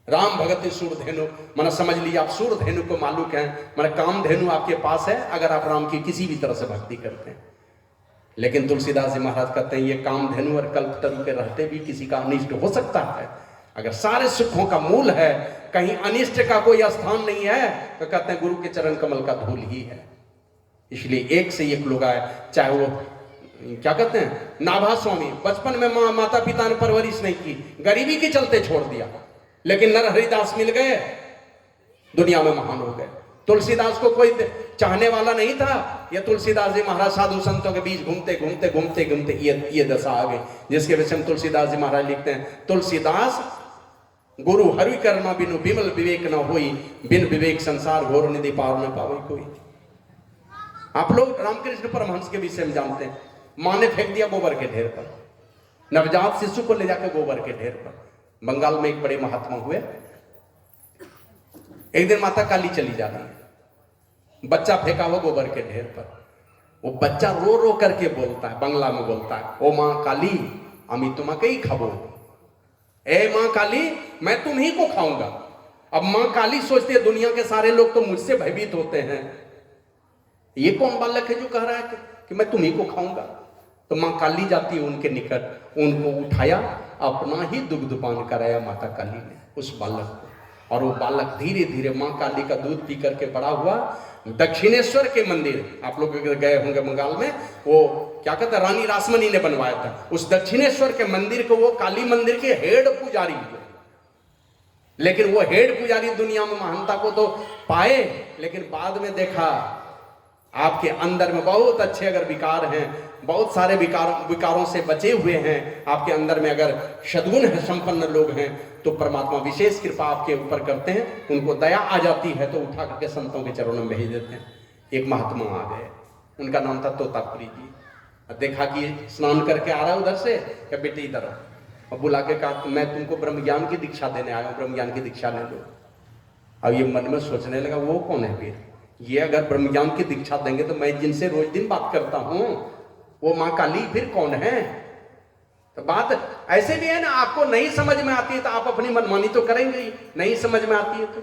राम भगति सूरधेनु मैंने समझ लिया आप सूरधेनु को मालूक हैं, मैंने कामधेनु आपके पास है अगर आप राम की किसी भी तरह से भक्ति करते हैं। लेकिन तुलसीदास जी महाराज कहते हैं ये कामधेनु और कल्पतरु के रहते भी किसी का अनिष्ट हो सकता है। अगर सारे सुखों का मूल है, कहीं अनिष्ट का कोई स्थान नहीं है, तो कहते हैं गुरु के चरण कमल का धूल ही है। इसलिए एक से एक लोग आए, चाहे वो क्या कहते हैं नाभा स्वामी, बचपन में माता पिता ने परवरिश नहीं की, गरीबी के चलते छोड़ दिया, लेकिन नर हरिदास मिल गए, दुनिया में महान हो गए। तुलसीदास को कोई चाहने वाला नहीं था, ये तुलसीदास जी महाराज साधु संतों के बीच घूमते घूमते घूमते घूमते ये दशा आ गई, जिसके विषय में तुलसीदास जी महाराज लिखते हैं, तुलसीदास गुरु हरि कर्मा बिनु विमल विवेक न होई, बिन विवेक संसार घोर निधि पार न पावे कोई। आप लोग रामकृष्ण परमहंस के विषय में जानते हैं, मां ने फेंक दिया गोबर के ढेर पर, नवजात शिशु को ले जाकर गोबर के ढेर पर। बंगाल में एक बड़े महात्मा हुए, एक दिन माता काली चली जा रही है, बच्चा फेंका हुआ गोबर के ढेर पर, वो बच्चा रो रो करके बोलता है, बंगला में बोलता है, ओ मां काली अमी तुम्हें ही खाबो, ए मां काली मैं तुम ही को खाऊंगा। अब मां काली सोचती है दुनिया के सारे लोग तो मुझसे भयभीत होते हैं, ये कौन बालक है जो कह रहा है कि मैं तुम्ही को खाऊंगा। तो मां काली जाती है उनके निकट, उनको उठाया, अपना ही दुग्धपान कराया माता काली ने उस बालक को, और वो बालक धीरे धीरे मां काली का दूध पी करके बड़ा हुआ। दक्षिणेश्वर के मंदिर, आप लोग अगर गए होंगे बंगाल में, वो क्या कहते हैं रानी रासमणी ने बनवाया था, उस दक्षिणेश्वर के मंदिर को वो काली मंदिर के हेड पुजारी हुए। लेकिन वो हेड पुजारी दुनिया में महानता को तो पाए, लेकिन बाद में देखा आपके अंदर में बहुत अच्छे अगर विकार हैं, बहुत सारे विकारों से बचे हुए हैं, आपके अंदर में अगर सद्गुण है, संपन्न लोग हैं, तो परमात्मा विशेष कृपा आपके ऊपर करते हैं, उनको दया आ जाती है तो उठा करके संतों के चरणों में भेज देते हैं। एक महात्मा आ गए, उनका नाम था तोतापुरी जी। देखा कि स्नान करके आ रहा है उधर से, क्या बेटे इधर और बुला के कहा मैं तुमको ब्रह्म ज्ञान की दीक्षा देने आया हूँ, ब्रह्म ज्ञान की दीक्षा ले लो। अब ये मन में सोचने लगा वो कौन है फिर, ये अगर ब्रह्म ज्ञान की दीक्षा देंगे तो मैं जिनसे रोज दिन बात करता हूं वो मां काली फिर कौन है। तो बात ऐसे भी है ना, आपको नहीं समझ में आती है तो आप अपनी मनमानी तो करेंगे ही, नहीं समझ में आती है तो।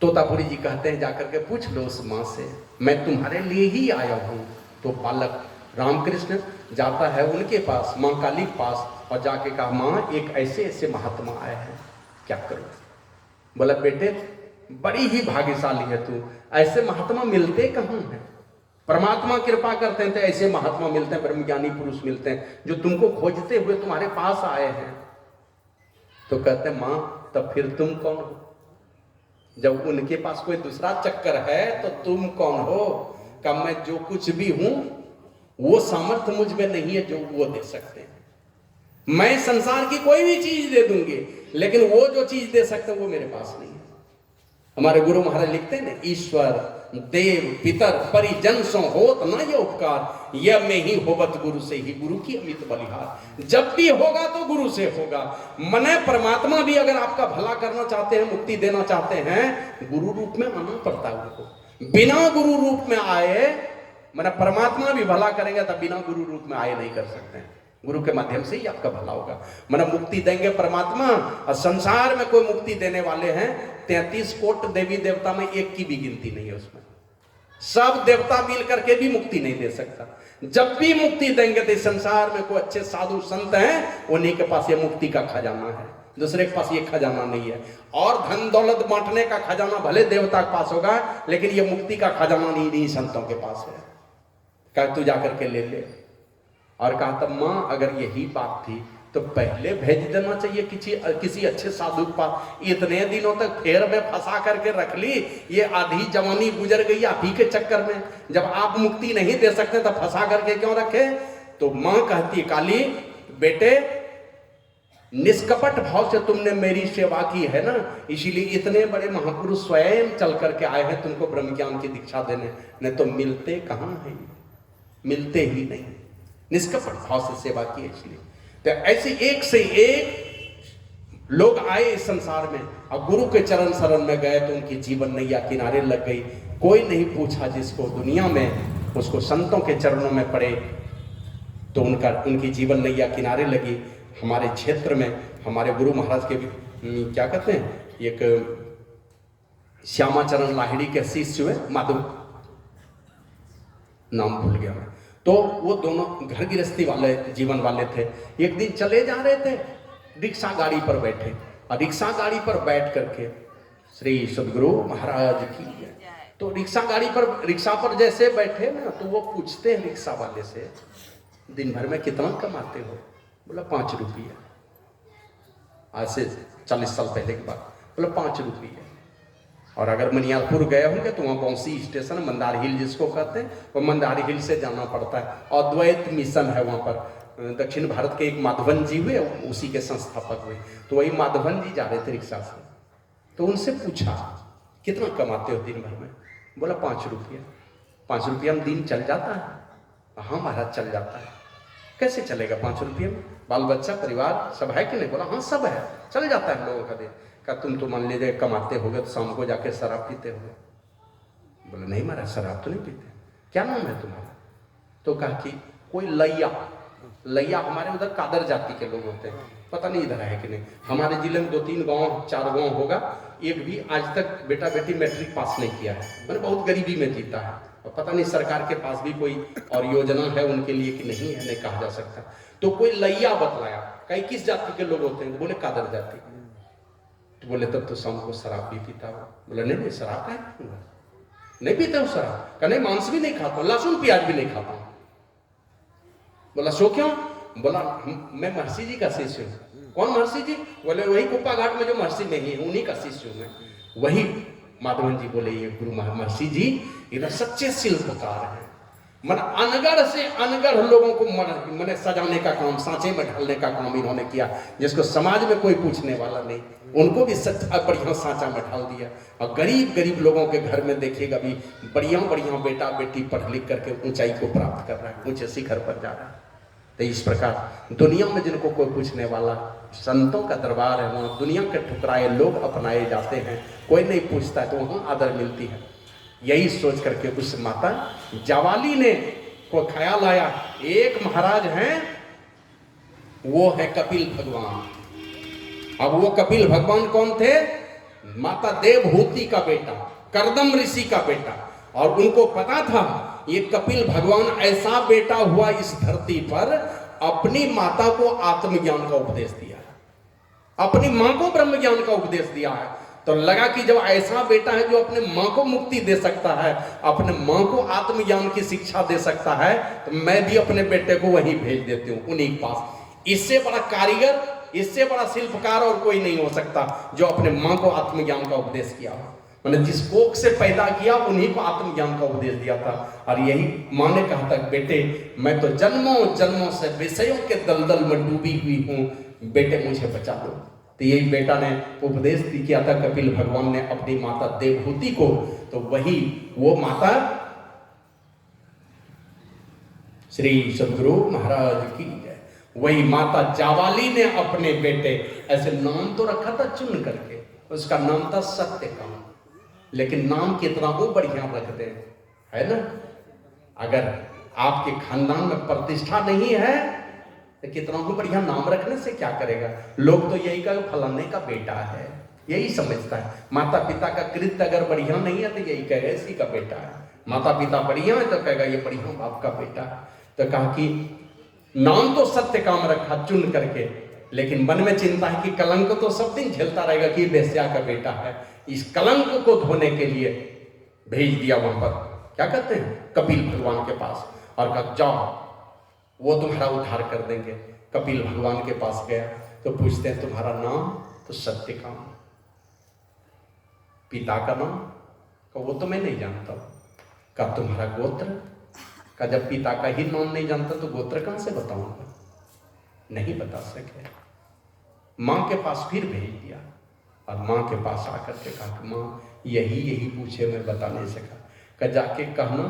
तोतापुरी जी कहते हैं जाकर के पूछ लो उस मां से, मैं तुम्हारे लिए ही आया हूं। तो बालक रामकृष्ण जाता है उनके पास, मां काली के पास, और जाके कहा मां एक ऐसे ऐसे महात्मा आए हैं, क्या करूं। बोला बेटे बड़ी ही भाग्यशाली है तू, ऐसे महात्मा मिलते कहां हैं, परमात्मा कृपा करते हैं तो ऐसे महात्मा मिलते हैं, ब्रह्मज्ञानी पुरुष मिलते हैं जो तुमको खोजते हुए तुम्हारे पास आए हैं। तो कहते हैं मां तब फिर तुम कौन हो, जब उनके पास कोई दूसरा चक्कर है तो तुम कौन हो। कब मैं जो कुछ भी हूं वो सामर्थ्य मुझ में नहीं है जो वो दे सकते हैं। मैं संसार की कोई भी चीज दे दूंगी, लेकिन वो जो चीज दे सकते हैं वो मेरे पास नहीं है। हमारे गुरु महाराज लिखते हैं ना, ईश्वर देव पितर परिजन सो होत न ये उपकार, यह में ही होबत गुरु से ही, गुरु की अमित बलिहार। जब भी होगा तो गुरु से होगा। मने परमात्मा भी अगर आपका भला करना चाहते हैं, मुक्ति देना चाहते हैं, गुरु रूप में आना पड़ता है उनको। बिना गुरु रूप में आए, मने परमात्मा भी भला करेंगे तब बिना गुरु रूप में आए नहीं कर सकते हैं। गुरु के माध्यम से ही आपका भला होगा। मने मुक्ति देंगे परमात्मा, और संसार में कोई मुक्ति देने वाले हैं 33 कोट देवी देवता में एक की भी गिनती नहीं है उसमें। सब देवता मिल करके भी मुक्ति नहीं दे सकता। जब भी मुक्ति देंगे तो संसार में कोई अच्छे साधु संत हैं, उन्हीं के पास ये मुक्ति का खजाना है, दूसरे के पास ये खजाना नहीं है। और धन दौलत बांटने का खजाना भले देवता के पास होगा, लेकिन ये मुक्ति का खजाना नहीं संतों के पास है। कहा तू जाकर के ले ले। और कहा तब मां अगर यही बात थी तो पहले भेज देना चाहिए किसी अच्छे साधु के पास। इतने दिनों तक फेर में फंसा करके रख ली, ये आधी जवानी गुजर गई आप ही के चक्कर में। जब आप मुक्ति नहीं दे सकते तो फंसा करके क्यों रखे। तो मां कहती काली बेटे निष्कपट भाव से तुमने मेरी सेवा की है ना, इसीलिए इतने बड़े महापुरुष स्वयं चल करके आए हैं तुमको ब्रह्म ज्ञान की दीक्षा देने। नहीं तो मिलते कहां हैं, मिलते ही नहीं। निष्कपट भाव से सेवा की इसलिए। तो ऐसी एक से एक लोग आए इस संसार में, अब गुरु के चरण शरण में गए तो उनकी जीवन नैया किनारे लग गई। कोई नहीं पूछा जिसको दुनिया में, उसको संतों के चरणों में पड़े तो उनकी जीवन नैया किनारे लगी। हमारे क्षेत्र में हमारे गुरु महाराज के क्या कहते हैं, एक श्यामाचरण लाहिड़ी के शिष्य हुए, माधव नाम भूल गया मैं, तो वो दोनों घर गृहस्थी वाले जीवन वाले थे। एक दिन चले जा रहे थे, रिक्शा गाड़ी पर बैठे, और रिक्शा गाड़ी पर बैठ करके श्री सदगुरु महाराज की, तो रिक्शा पर जैसे बैठे ना, तो वो पूछते हैं रिक्शा वाले से, दिन भर में कितना कमाते हो? बोला 5 रुपये। आज से 40 साल पहले की बात। बोला 5 रुपये। और अगर मनियालपुर गए होंगे तो वहाँ बौंसी स्टेशन, मंदार हिल जिसको कहते हैं, वो मंदार हिल से जाना पड़ता है। अद्वैत मिशन है वहाँ पर। दक्षिण भारत के एक माधवन जी हुए, उसी के संस्थापक हुए। तो वही माधवन जी जा रहे थे रिक्शा से, तो उनसे पूछा कितना कमाते हो दिन भर में? बोला 5 रुपये। 5 रुपये में दिन चल जाता है? हाँ महाराज चल जाता है। कैसे चलेगा 5 रुपये में? बाल बच्चा परिवार सब है कि नहीं? बोला हाँ सब है, चल जाता है हम लोगों का दिन। का तुम तो मान लीजिए कमाते होगे तो शाम को जाके शराब पीते होगे। बोले नहीं महाराज शराब तो नहीं पीते। क्या नाम है तुम्हारा? तो कहा कि कोई लैया हमारे उधर कादर जाति के लोग होते हैं, पता नहीं इधर है कि नहीं। हमारे जिले में 2-3 गांव 4 गांव होगा, एक भी आज तक बेटा बेटी मैट्रिक पास नहीं किया है, मैंने बहुत गरीबी में जीता है। और पता नहीं सरकार के पास भी कोई और योजना है उनके लिए कि नहीं है, नहीं कहा जा सकता। तो कोई लैया बतलाया, कहीं किस जाति के लोग होते हैं? बोले कादर जाति। तो बोले तब तो शाम को शराब भी पीता हो? बोले नहीं शराब है नहीं पीता हूँ शराब। का नहीं मांस भी नहीं खाता हूँ, लहसुन प्याज भी नहीं खाता हूँ। बोला सो क्यों? बोला मैं महर्षि जी का शिष्य हूँ। कौन महर्षि जी? बोले वही कुप्पा घाट में जो महर्षि नहीं है उन्हीं का शिष्य हूँ मैं। वही माधवन जी बोले ये गुरु महर्षि जी इधर सच्चे शिल्पकार हैं। मन अनगढ़ से अनगढ़ लोगों को मन सजाने का काम, सांचे में ढालने का काम इन्होंने किया, जिसको समाज में कोई पूछने वाला नहीं, उनको भी सच्चा बढ़िया सांचा में ढाल दिया। और गरीब लोगों के घर में देखिएगा भी बढ़िया बेटा बेटी पढ़ लिख करके ऊंचाई को प्राप्त कर रहा है, ऊंचे शिखर पर जा रहा है। तो इस प्रकार दुनिया में जिनको कोई पूछने वाला, संतों का दरबार है, वहाँ दुनिया के ठुकराए लोग अपनाए जाते हैं, कोई नहीं पूछता है तो वहाँ आदर मिलती है। यही सोच करके उस माता जावाली ने को ख्याल आया, एक महाराज हैं वो है कपिल भगवान। अब वो कपिल भगवान कौन थे? माता देवहूति का बेटा, करदम ऋषि का बेटा। और उनको पता था ये कपिल भगवान ऐसा बेटा हुआ इस धरती पर, अपनी माता को आत्मज्ञान का उपदेश दिया है, अपनी मां को ब्रह्म ज्ञान का उपदेश दिया है। तो लगा कि जब ऐसा बेटा है जो अपने मां को मुक्ति दे सकता है, अपने मां को आत्मज्ञान की शिक्षा दे सकता है, तो मैं भी अपने बेटे को वहीं भेज देती हूँ उन्हीं के पास। इससे बड़ा कारीगर, इससे बड़ा शिल्पकार और कोई नहीं हो सकता जो अपने मां को आत्मज्ञान का उपदेश किया। मैंने जिस कोख से पैदा किया उन्हीं को आत्मज्ञान का उपदेश दिया था। और यही मां ने कहा था, बेटे मैं तो जन्मों जन्मों से विषयों के दलदल में डूबी हुई हूं, बेटे मुझे बचा लो। तो यही बेटा ने उपदेश किया था कपिल भगवान ने अपनी माता देवहूति को। तो वही वो माता श्री सदगुरु महाराज की जय। वही माता जावाली ने अपने बेटे, ऐसे नाम तो रखा था चुन करके, उसका नाम था सत्यकाम। लेकिन नाम कितना वो बढ़िया रखते हैं, है ना। अगर आपके खानदान में प्रतिष्ठा नहीं है तो कितना भी बढ़िया नाम रखने से क्या करेगा? लोग तो यही कहेगा फलाने का बेटा है, यही समझता है। माता पिता का कृत्य अगर बढ़िया नहीं है तो यही कहेगा इसी का बेटा है। माता पिता बढ़िया है तो कहेगा ये बढ़िया बाप का बेटा है। तो कहा कि नाम तो सत्य काम रखा चुन करके, लेकिन मन में चिंता है कि कलंक तो सब दिन झेलता रहेगा कि बेस्या का बेटा है। इस कलंक को धोने के लिए भेज दिया वहां पर, क्या कहते हैं, कपिल भगवान के पास। और कहा जाओ वो तुम्हारा उद्धार कर देंगे। कपिल भगवान के पास गया तो पूछते हैं तुम्हारा नाम? तो सत्यकाम। पिता का नाम? का वो तो मैं नहीं जानता। का तुम्हारा गोत्र? का जब पिता का ही नाम नहीं जानता तो गोत्र कहां से बताऊंगा? नहीं बता सके। मां के पास फिर भेज दिया और मां के पास आकर के कहा कि मां यही पूछे, मैं बता नहीं सका। का जाके कहना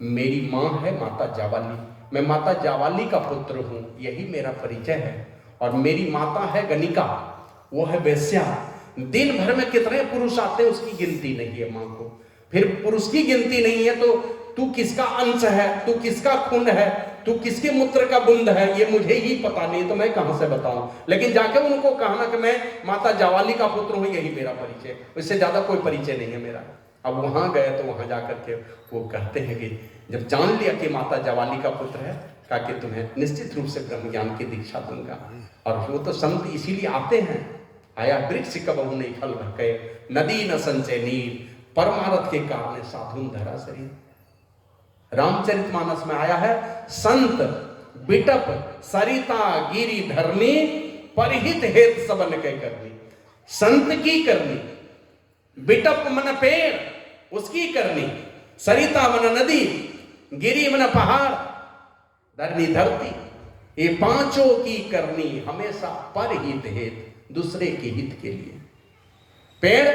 मेरी मां है माता जावाली, मैं माता जावाली का पुत्र हूं, यही मेरा परिचय है। और मेरी माता है गणिका, वो है वेश्या। दिन भर में कितने पुरुष आते हैं उसकी गिनती नहीं है मां को। फिर पुरुष की गिनती नहीं है तो तू किसका अंश है, तू किसका खून है, तू किसके मूत्र का बूंद है, ये मुझे ही पता नहीं, तो मैं कहां से बताऊं। लेकिन जाके उनको कहना कि मैं माता जवाली का पुत्र हूं, यही मेरा परिचय, इससे ज्यादा कोई परिचय नहीं है मेरा। अब वहां गए तो वहां जाकर के वो कहते हैं कि जब जान लिया कि माता जवाली का पुत्र है, कहा कि तुम्हें निश्चित रूप से ब्रह्म ज्ञान की दीक्षा दूंगा। और वो तो संत इसीलिए आते हैं, आया वृक्ष कबहु नहीं फल भके, नदी न संचय नीर, परमारथ के कारण साधुन धरा शरीर। रामचरितमानस में आया है, संत बिटप सरिता गिरी धरनी, परहित हेत सबन के करनी। संत की करनी, बिटप मन पेड़ उसकी करनी, सरिता मन नदी, गिरी मन पहाड़, धरनी धरती, ये पांचों की करनी हमेशा परहित हेत, दूसरे के हित के लिए। पेड़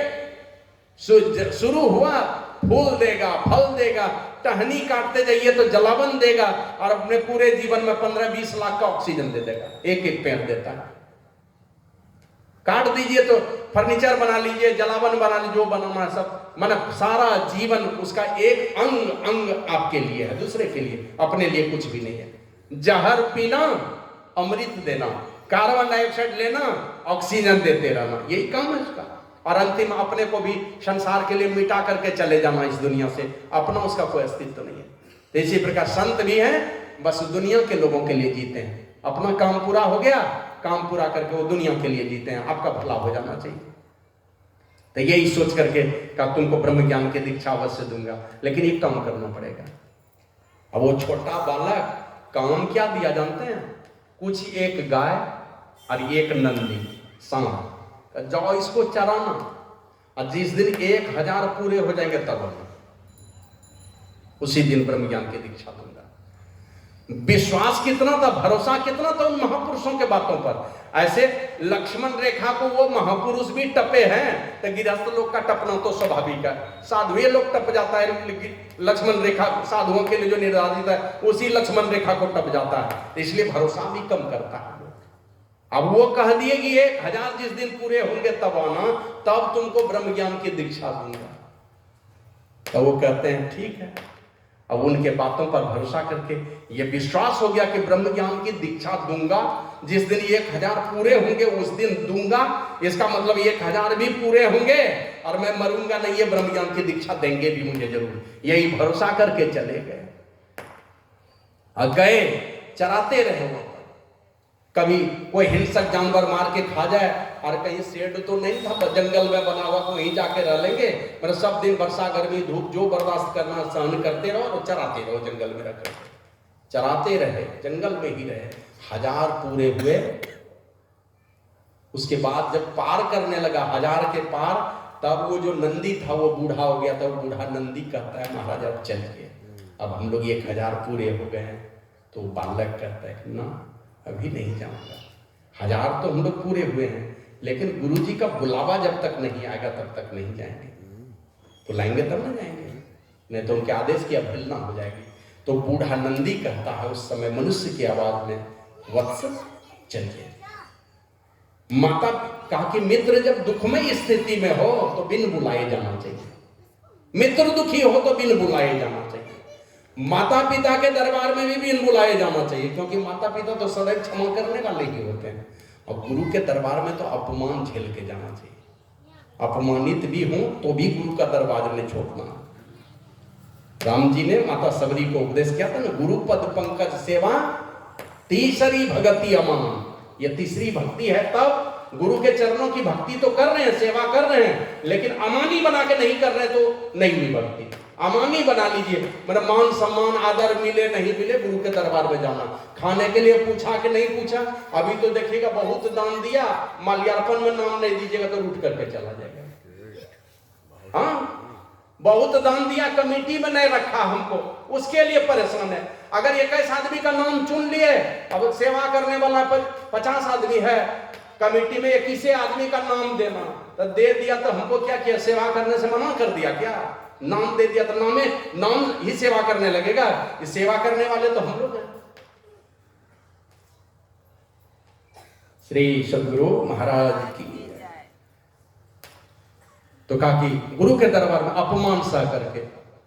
शुरू हुआ फूल देगा, फल देगा, टहनी काटते जाइए तो जलावन देगा, और अपने पूरे जीवन में 15-20 लाख का ऑक्सीजन दे देगा, एक एक पेड़ देता है। काट दीजिए तो फर्नीचर बना लीजिए, जलावन बना लीजिए, जो बनाना है सब, मतलब सारा जीवन उसका एक अंग अंग आपके लिए है, दूसरे के लिए, अपने लिए कुछ भी नहीं है। जहर पीना, अमृत देना, कार्बन डाइऑक्साइड लेना, ऑक्सीजन देते रहना, यही काम है उसका। और अंतिम अपने को भी संसार के लिए मिटा करके चले जाना इस दुनिया से, अपना उसका कोई अस्तित्व नहीं है। तो इसी प्रकार संत भी हैं, बस दुनिया के लोगों के लिए जीते हैं, अपना काम पूरा हो गया, काम पूरा करके वो दुनिया के लिए जीते हैं, आपका भला हो जाना चाहिए। तो यही सोच करके का तुमको ब्रह्म ज्ञान की दीक्षा अवश्य दूंगा, लेकिन एक काम करना पड़ेगा। अब वो छोटा बालक काम क्या दिया जानते हैं? कुछ एक गाय और एक नंदी सांप, जाओ इसको चराना, और जिस दिन 1000 पूरे हो जाएंगे तब उसी दिन ब्रह्म ज्ञान की दीक्षा दूंगा। विश्वास कितना था, भरोसा कितना था उन महापुरुषों के बातों पर। ऐसे लक्ष्मण रेखा को वो महापुरुष भी टपे हैं, तो गृहस्थ लोग का टपना तो स्वाभाविक है, साधु लोग टप जाता है, लक्ष्मण रेखा साधुओं के लिए जो निर्धारित है उसी लक्ष्मण रेखा को टप जाता है, इसलिए भरोसा भी कम करता है। अब वो कह दिए कि 1000 जिस दिन पूरे होंगे तब आना, तब तुमको ब्रह्म ज्ञान की दीक्षा दूंगा। तो वो कहते हैं ठीक है। अब उनके बातों पर भरोसा करके ये विश्वास हो गया कि ब्रह्म ज्ञान की दीक्षा दूंगा, जिस दिन 1000 पूरे होंगे उस दिन दूंगा। इसका मतलब 1000 भी पूरे होंगे और मैं मरूंगा नहीं, ये ब्रह्म ज्ञान की दीक्षा देंगे भी मुझे जरूर। यही भरोसा करके चले गए और गए, चराते रहे वहां। कभी कोई हिंसक जानवर मार के खा जाए, और कहीं शेड तो नहीं था जंगल में बना हुआ, वहीं जाके रह लेंगे, मतलब सब दिन वर्षा गर्मी धूप जो बर्दाश्त करना सहन करते रहो और चराते रहो, जंगल में रख चराते रहे, जंगल में ही रहे। 1000 पूरे हुए, उसके बाद जब पार करने लगा 1000 के पार, तब वो जो नंदी था वो बूढ़ा हो गया था। वो बूढ़ा नंदी कहता है महाराज अब चलिए, अब हम लोग 1000 पूरे हो गए हैं। तो बालक कहता है ना अभी नहीं जाऊंगा, 1000 तो हम लोग पूरे हुए हैं, लेकिन गुरुजी का बुलावा जब तक नहीं आएगा तब तक नहीं जाएंगे। बुलाएंगे तब ना जाएंगे, नहीं तो उनके आदेश की अवहेलना हो जाएगी। तो बूढ़ा नंदी कहता है उस समय मनुष्य की आवाज में, वत्स चलिए। माता कहा कि मित्र जब दुखमय स्थिति में हो तो बिन बुलाए जाना चाहिए, मित्र दुखी हो तो बिन बुलाए जाना चाहिए, माता पिता के दरबार में भी बिन बुलाए जाना चाहिए, क्योंकि माता पिता तो सदैव क्षमा करने वाले ही होते हैं। और गुरु के दरबार में तो अपमान झेल के जाना चाहिए, अपमानित भी हो तो भी गुरु का दरबार में छोड़ना। राम जी ने माता सबरी को उपदेश किया था ना, गुरु पद पंकज सेवा तीसरी भगति अमान। ये तीसरी भक्ति है, तब गुरु के चरणों की भक्ति तो कर रहे हैं, सेवा कर रहे हैं, लेकिन अमानी बना के नहीं कर रहे तो नहीं हुई भक्ति। अमानी बना लीजिए, मतलब मान सम्मान आदर मिले नहीं मिले गुरु के दरबार में जाना, खाने के लिए पूछा कि नहीं पूछा। अभी तो देखिएगा बहुत दान दिया, माल्यार्पण में नाम नहीं दीजिएगा तो उठ करके चला जाएगा। हाँ, बहुत दान दिया, कमेटी में नहीं रखा हमको, उसके लिए परेशान है। अगर 21 आदमी का नाम चुन लिए, अब सेवा करने वाला 50 आदमी है, कमेटी में 21 आदमी का नाम देना, तो दे दिया तो हमको क्या किया, सेवा करने से मना कर दिया क्या? नाम दे दिया तो नाम ही सेवा करने लगेगा, ये सेवा करने वाले तो हम लोग हैं। श्री सद्गुरु महाराज की तो कहा कि गुरु के दरबार में अपमान सा करके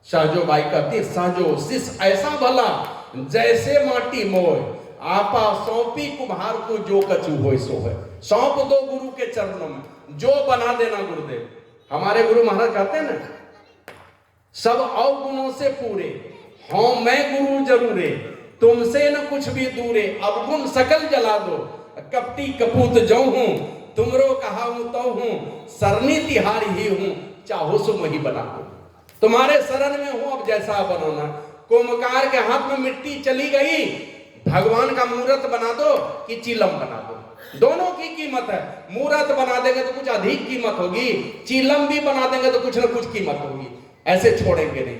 सहजोबाई कहती, सहजो शिष्य ऐसा भला जैसे माटी मोय, आपा सौंपी कुम्हार को जो कछु होय सो है। सौंप दो गुरु के चरणों में, जो बना देना गुरुदेव। हमारे गुरु महाराज कहते हैं ना, सब अवगुणों से पूरे हों मैं गुरु जरूरे, तुमसे न कुछ भी दूरे, अवगुण सकल जला दो, कपटी कपूत जो हूं, तुमरो कहा हूं तो हूं, सरनी तिहारी ही हूं, चाहो सो वही बना दो। तुम्हारे शरण में हूं, अब जैसा बनाना। कुम्हार के हाथ में मिट्टी चली गई, भगवान का मूर्त बना दो कि चिलम बना दो, दोनों की कीमत है। मूर्त बना देंगे तो कुछ अधिक कीमत होगी, चिलम भी बना देंगे तो कुछ ना कुछ कीमत होगी। ऐसे छोड़ेंगे नहीं।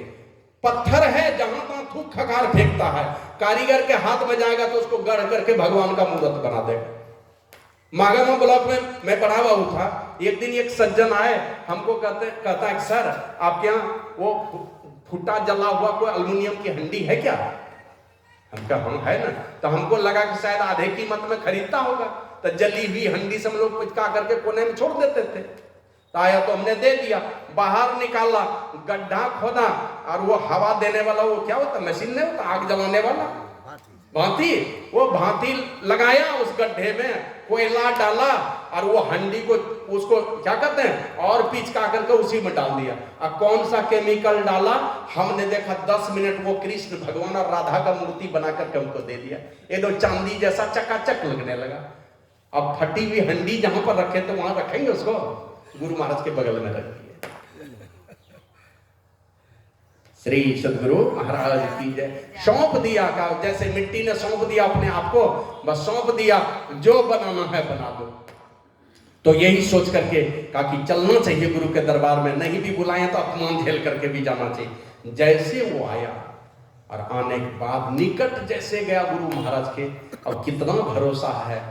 पत्थर है, जहां तहां थूक खकार फेंकता है, कारीगर के हाथ में जाएगा तो उसको गढ़ करके भगवान का मूर्त बना देगा। मागामा ब्लॉक में मैं पढ़ा हुआ था। एक दिन एक सज्जन आए, हमको कहता है सर आपके यहाँ वो फूटा जला हुआ कोई अल्युमिनियम की हंडी है क्या? हम कहा हम है ना। तो हमको लगा कि शायद आधे कीमत में खरीदता होगा, तो जली हुई हंडी से हम लोग पुचका करके कोने में छोड़ देते थे। तो आया तो हमने दे दिया, बाहर निकाला, गड्ढा खोदा, और वो हवा देने वाला वो क्या होता, मशीन नहीं होता आग जलाने वाला, भांति, वो भांति लगाया उस गड्ढे में, कोयला डाला और वो हंडी को उसको क्या कहते हैं और पिचका करके उसी में डाल दिया। और कौन सा केमिकल डाला हमने देखा, 10 मिनट वो कृष्ण भगवान और राधा का मूर्ति बना करके हमको दे दिया। ये तो चांदी जैसा चकाचक लगने लगा। अब फटी हुई हंडी जहां पर रखे तो वहां रखेंगे उसको, गुरु महाराज के बगल में रखिए। श्री सदगुरु महाराज की जय। सौंप दिया का, जैसे मिट्टी ने सौंप दिया अपने आप को, बस सौंप दिया, जो बनाना है बना दो। तो यही सोच करके कहा कि चलना चाहिए गुरु के दरबार में, नहीं भी बुलाएं तो अपमान झेल करके भी जाना चाहिए। जैसे वो आया और आने के बाद निकट जैसे गया गुरु महाराज के, अब कितना भरोसा है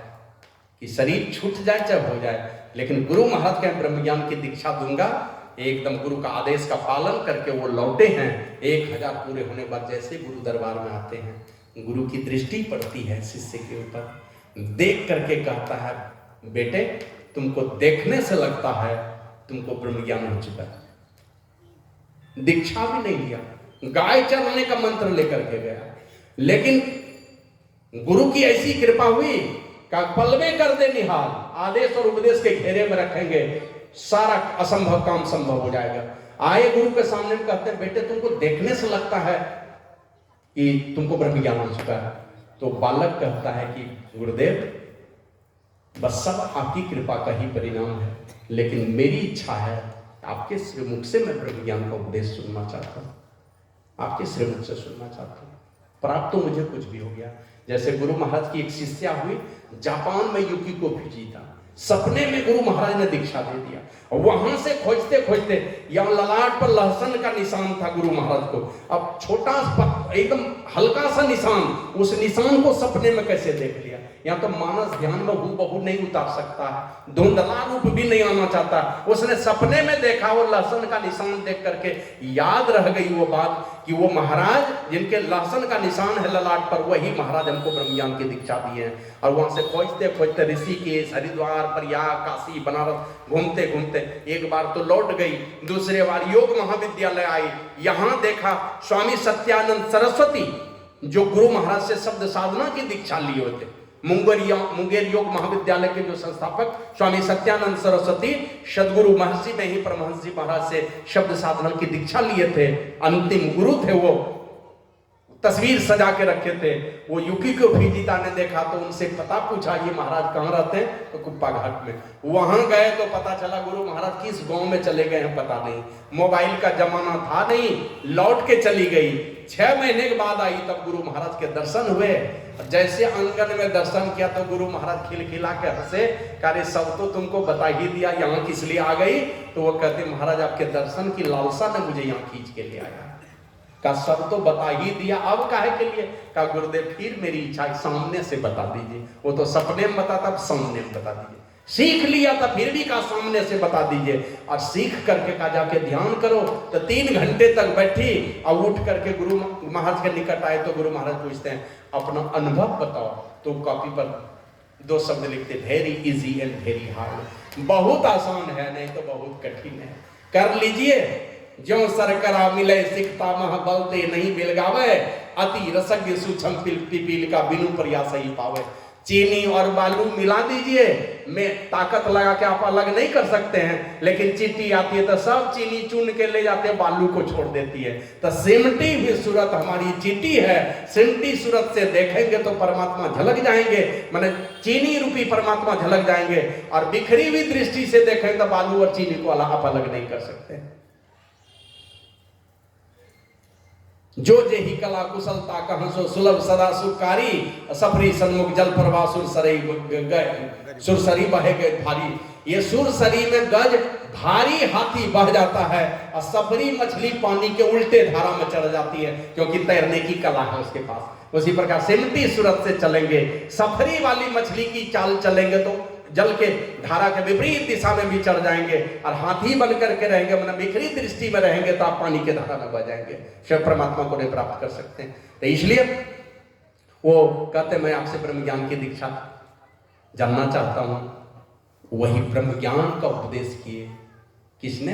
कि शरीर छूट जाए चाहे हो जाए, लेकिन गुरु महाराज के ब्रह्म ज्ञान की दीक्षा दूंगा। एकदम गुरु का आदेश का पालन करके वो लौटे हैं। 1000 पूरे होने के बाद जैसे गुरु दरबार में आते हैं, गुरु की दृष्टि पड़ती है शिष्य के ऊपर, देख करके कहता है बेटे तुमको देखने से लगता है तुमको ब्रह्म ज्ञान हो चुका है। दीक्षा भी नहीं लिया, गाय चराने का मंत्र लेकर के गया, लेकिन गुरु की ऐसी कृपा हुई का पलवे कर दे निहाल, आदेश और उपदेश के घेरे में रखेंगे, सारा असंभव काम संभव हो जाएगा। आए गुरु के सामने में कहते हैं बेटे तुमको देखने से लगता है कि तुमको ब्रह्म ज्ञान हो चुका है। तो बालक कहता है कि गुरुदेव बस सब आपकी कृपा का ही परिणाम है, लेकिन मेरी इच्छा है आपके श्रीमुख से मैं ब्रह्म ज्ञान का उपदेश सुनना चाहता हूँ, आपके श्रीमुख से सुनना चाहता हूँ। प्राप्त तो मुझे कुछ भी हो गया। जैसे गुरु महाराज की एक शिष्या हुई, जापान में युकिको फिजी था, सपने में गुरु महाराज ने दीक्षा दे दिया। वहां से खोजते खोजते यहाँ ललाट पर लहसन का निशान था गुरु महाराज को। अब छोटा एकदम हल्का सा निशान, उस निशान को सपने में कैसे देख लिया। यहाँ तो मानस ध्यान में हूबहू नहीं उतार सकता है, धुंधला रूप भी नहीं आना चाहता। उसने सपने में देखा, वो लहसन का निशान देख करके याद रह गई वो बात कि वो महाराज जिनके लहसन का निशान है ललाट पर, वही महाराज हमको ब्रह्म ज्ञान की दीक्षा दी है। और वहां से खोजते खोजते ऋषिकेश, हरिद्वार, प्रयाग, काशी, बनारस घूमते घूमते एक बार तो लौट गई, दूसरे बार योग महाविद्यालय आई। यहां देखा स्वामी सत्यानंद सरस्वती जो गुरु महाराज से शब्द साधना की दीक्षा लिए होते, मुंगेर योग महाविद्यालय के जो संस्थापक स्वामी सत्यानंद सरस्वती सदगुरु महर्षि में ही परमहंस जी महाराज से शब्द साधना की दीक्षा लिए थे, अंतिम गुरु थे वो, तस्वीर सजा के रखे थे। वो युकिको फिजीता ने देखा तो उनसे पता पूछा ये महाराज कहाँ रहते हैं, तो कुप्पा घाट में। वहां गए तो पता चला गुरु महाराज किस गांव में चले गए हैं पता नहीं, मोबाइल का जमाना था नहीं, लौट के चली गई। 6 महीने के बाद आई तब गुरु महाराज के दर्शन हुए। जैसे आंगन में दर्शन किया तो गुरु महाराज खिलखिला के हंसे, कहा सब तो तुमको बता ही दिया, यहाँ किस लिए आ गई। तो वो कहते महाराज आपके दर्शन की लालसा ने मुझे यहाँ खींच के ले आया। का सब तो बता ही दिया, अब काहे के लिए। का गुरुदेव फिर मेरी इच्छा सामने से बता दीजिए। वो तो सपने में बताता, अब सामने में बता दीजिए। सीख लिया था फिर भी का सामने से बता दीजिए। और सीख करके का जाके ध्यान करो। तो 3 घंटे तक बैठी और उठ करके गुरु महाराज के निकट आए तो गुरु महाराज पूछते हैं अपना अनुभव बताओ। तो कॉपी पर 2 शब्द लिखते, very easy and very hard. बहुत आसान है नहीं तो बहुत कठिन है। कर लीजिए ज्यों सरकरा मिले सिकता मह बलते नहीं बिलगावे, अति रसज्ञ सूक्ष्म पिपील का बिनु प्रयास ही पावे। चीनी और बालू मिला दीजिए, में ताकत लगा के आप अलग नहीं कर सकते हैं, लेकिन चींटी आती है तो सब चीनी चुन के ले जाते हैं, बालू को छोड़ देती है। तो सिमटी हुई सूरत हमारी चींटी है, सिमटी सूरत से देखेंगे तो परमात्मा झलक जाएंगे, माने चीनी रूपी परमात्मा झलक जाएंगे। और बिखरी हुई दृष्टि से देखेंगे तो बालू और चीनी को आप अलग नहीं कर सकते। जो जेहि कला कुशलता कहसो सुलभ सदा सुकारी, सफरी सन्मुख जल प्रवाह सुरसरी गए, सुरसरी बहे गए भारी। ये सुरसरी में गज भारी हाथी बह जाता है और सफरी मछली पानी के उल्टे धारा में चढ़ जाती है, क्योंकि तैरने की कला है उसके पास। उसी प्रकार सिमटी सूरत से चलेंगे, सफरी वाली मछली की चाल चलेंगे तो जल के धारा के विपरीत दिशा में भी चढ़ जाएंगे, और हाथी बन करके रहेंगे, मतलब बिखरी दृष्टि में रहेंगे तो आप पानी के धारा में बह जाएंगे, शिव परमात्मा को नहीं प्राप्त कर सकते। तो इसलिए वो कहते मैं आपसे ब्रह्म ज्ञान की दीक्षा जानना चाहता हूं। वही ब्रह्म ज्ञान का उपदेश किए किसने?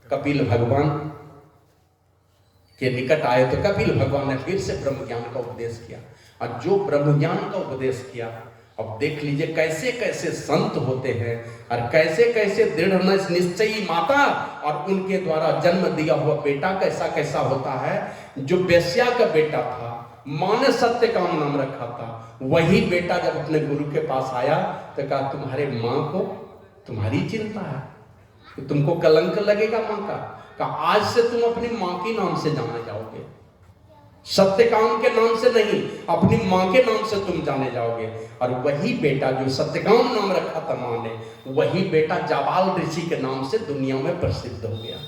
कपिल भगवान के निकट आए तो कपिल भगवान ने फिर से ब्रह्म ज्ञान का उपदेश किया। और जो ब्रह्म ज्ञान का उपदेश किया, अब देख लीजिए कैसे कैसे संत होते हैं और कैसे कैसे दृढ़ निश्चयी माता और उनके द्वारा जन्म दिया हुआ बेटा कैसा कैसा होता है। जो बेस्या का बेटा था, मां ने सत्य काम नाम रखा था, वही बेटा जब अपने गुरु के पास आया तो कहा तुम्हारे मां को तुम्हारी चिंता है, तो तुमको कलंक लगेगा मां का। कहा आज से तुम अपनी मां के नाम से जाने जाओगे, सत्य काम के नाम से नहीं, अपनी मां के नाम से तुम जाने जाओगे। और वही बेटा जो सत्यकाम नाम रखा था मां ने, वही बेटा जाबाल ऋषि के नाम से दुनिया में प्रसिद्ध हो गया।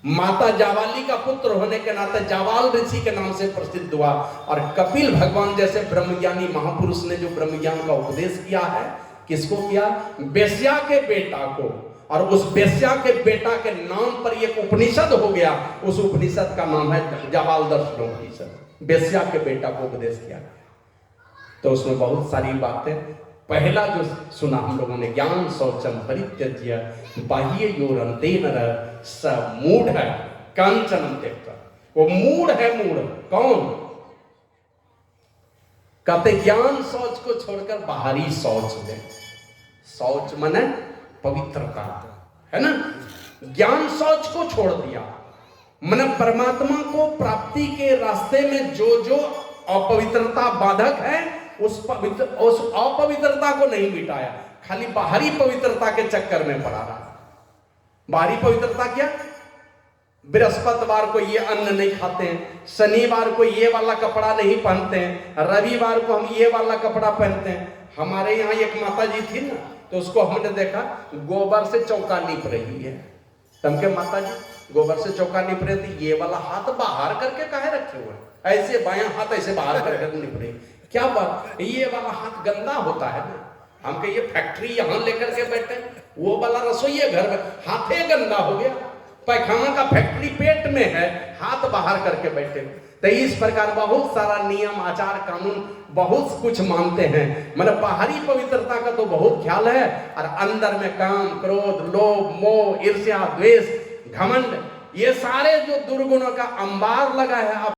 माता जावाली का पुत्र होने के नाते जावाल ऋषि के नाम से प्रसिद्ध हुआ। और कपिल भगवान जैसे ब्रह्मज्ञानी महापुरुष ने जो ब्रह्मज्ञान का उपदेश किया है, किसको किया? बेस्या के बेटा को। और उस बेस्या के बेटा के नाम पर एक उपनिषद हो गया, उस उपनिषद का नाम है जाबाल दर्शनोपनिषद। बेस्या के बेटा को उपदेश किया। तो उसमें बहुत सारी बातें, पहला जो सुना हम लोगों ने, ज्ञान शौचम परित्यज्य बाह्य योरंते नर स मूढ़ है कांचनम त्यक्त्वा। वो मूढ़ है, मूढ़ कौन? कहते ज्ञान शौच को छोड़कर बाहरी शौच में, शौच माने पवित्रता है ना, ज्ञान शौच को छोड़ दिया, मन परमात्मा को प्राप्ति के रास्ते में जो जो अपवित्रता बाधक है उस अपवित्रता को नहीं मिटाया, खाली बाहरी पवित्रता के चक्कर में पड़ा रहा। बाहरी पवित्रता क्या? बृहस्पतिवार को ये अन्न नहीं खाते हैं, शनिवार को ये वाला कपड़ा नहीं पहनते हैं, रविवार को हम ये वाला कपड़ा पहनते हैं। हमारे यहाँ एक माता जी थी ना, तो उसको हमने देखा गोबर से चौका नीप रही है। तमके माता जी गोबर से चौका नीप रहे थे, ये वाला हाथ बाहर करके काहे रखे हुए, ऐसे बायां हाथ ऐसे बाहर करके नीप रही, क्या बात? ये वाला हाथ गंदा होता है ना, हम कहिए फैक्ट्री यहाँ लेकर के बैठे, वो वाला रसोई घर में हाथे गंदा हो गया, पैखाना का फैक्ट्री पेट में है, हाथ बाहर करके बैठे। तो इस प्रकार बहुत सारा नियम आचार कानून बहुत कुछ मानते हैं, मतलब बाहरी पवित्रता का तो बहुत ख्याल है, और अंदर में काम क्रोध लोभ मोह ईर्ष्या द्वेष घमंड, ये सारे जो दुर्गुणों का अंबार लगा है